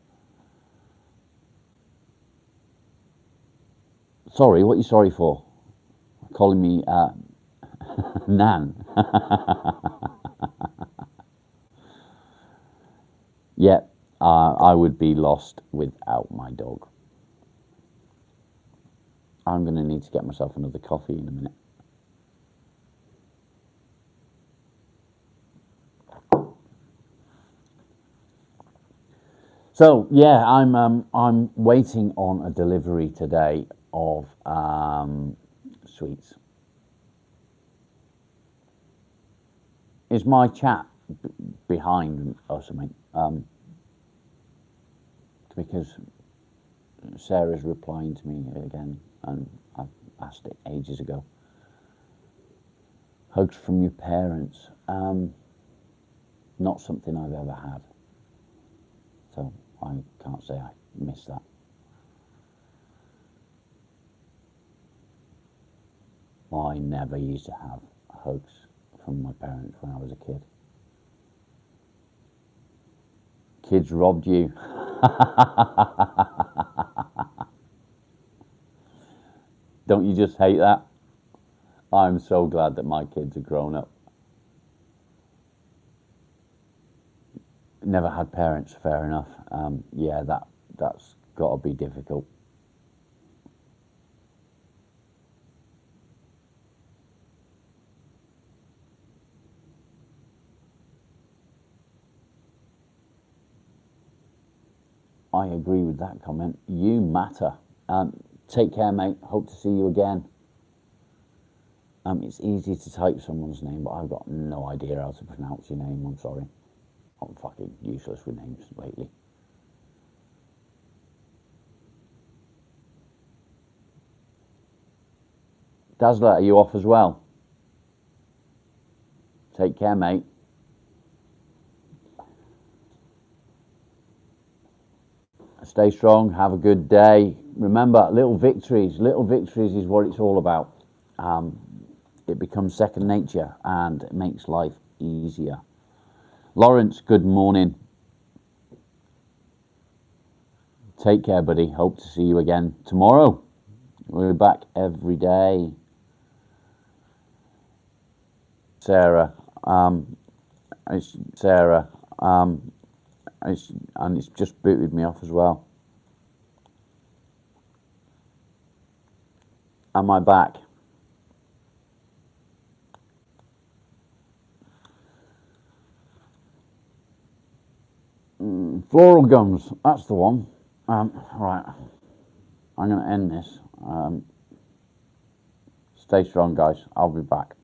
Sorry, what are you sorry for? Calling me Nan. Yeah, I would be lost without my dog. I'm going to need to get myself another coffee in a minute. So yeah, I'm waiting on a delivery today of sweets. Is my chat behind or something? Because Sarah's replying to me again, and I've asked it ages ago. Hugs from your parents. Not something I've ever had. So I can't say I miss that. I never used to have hugs from my parents when I was a kid. Kids robbed you. Don't you just hate that? I'm so glad that my kids are grown up. Never had parents, fair enough. Yeah, that's got to be difficult. I agree with that comment. You matter. Take care, mate. Hope to see you again. It's easy to type someone's name, but I've got no idea how to pronounce your name. I'm sorry. I'm fucking useless with names lately. Dazzler, are you off as well? Take care, mate. Stay strong. Have a good day. Remember, little victories. Little victories is what it's all about. It becomes second nature and it makes life easier. Lawrence, good morning. Take care, buddy. Hope to see you again tomorrow. We're back every day. Sarah, it's Sarah, and it's just booted me off as well. Am I back? Floral gums, that's the one. Right, I'm going to end this. Stay strong, guys. I'll be back.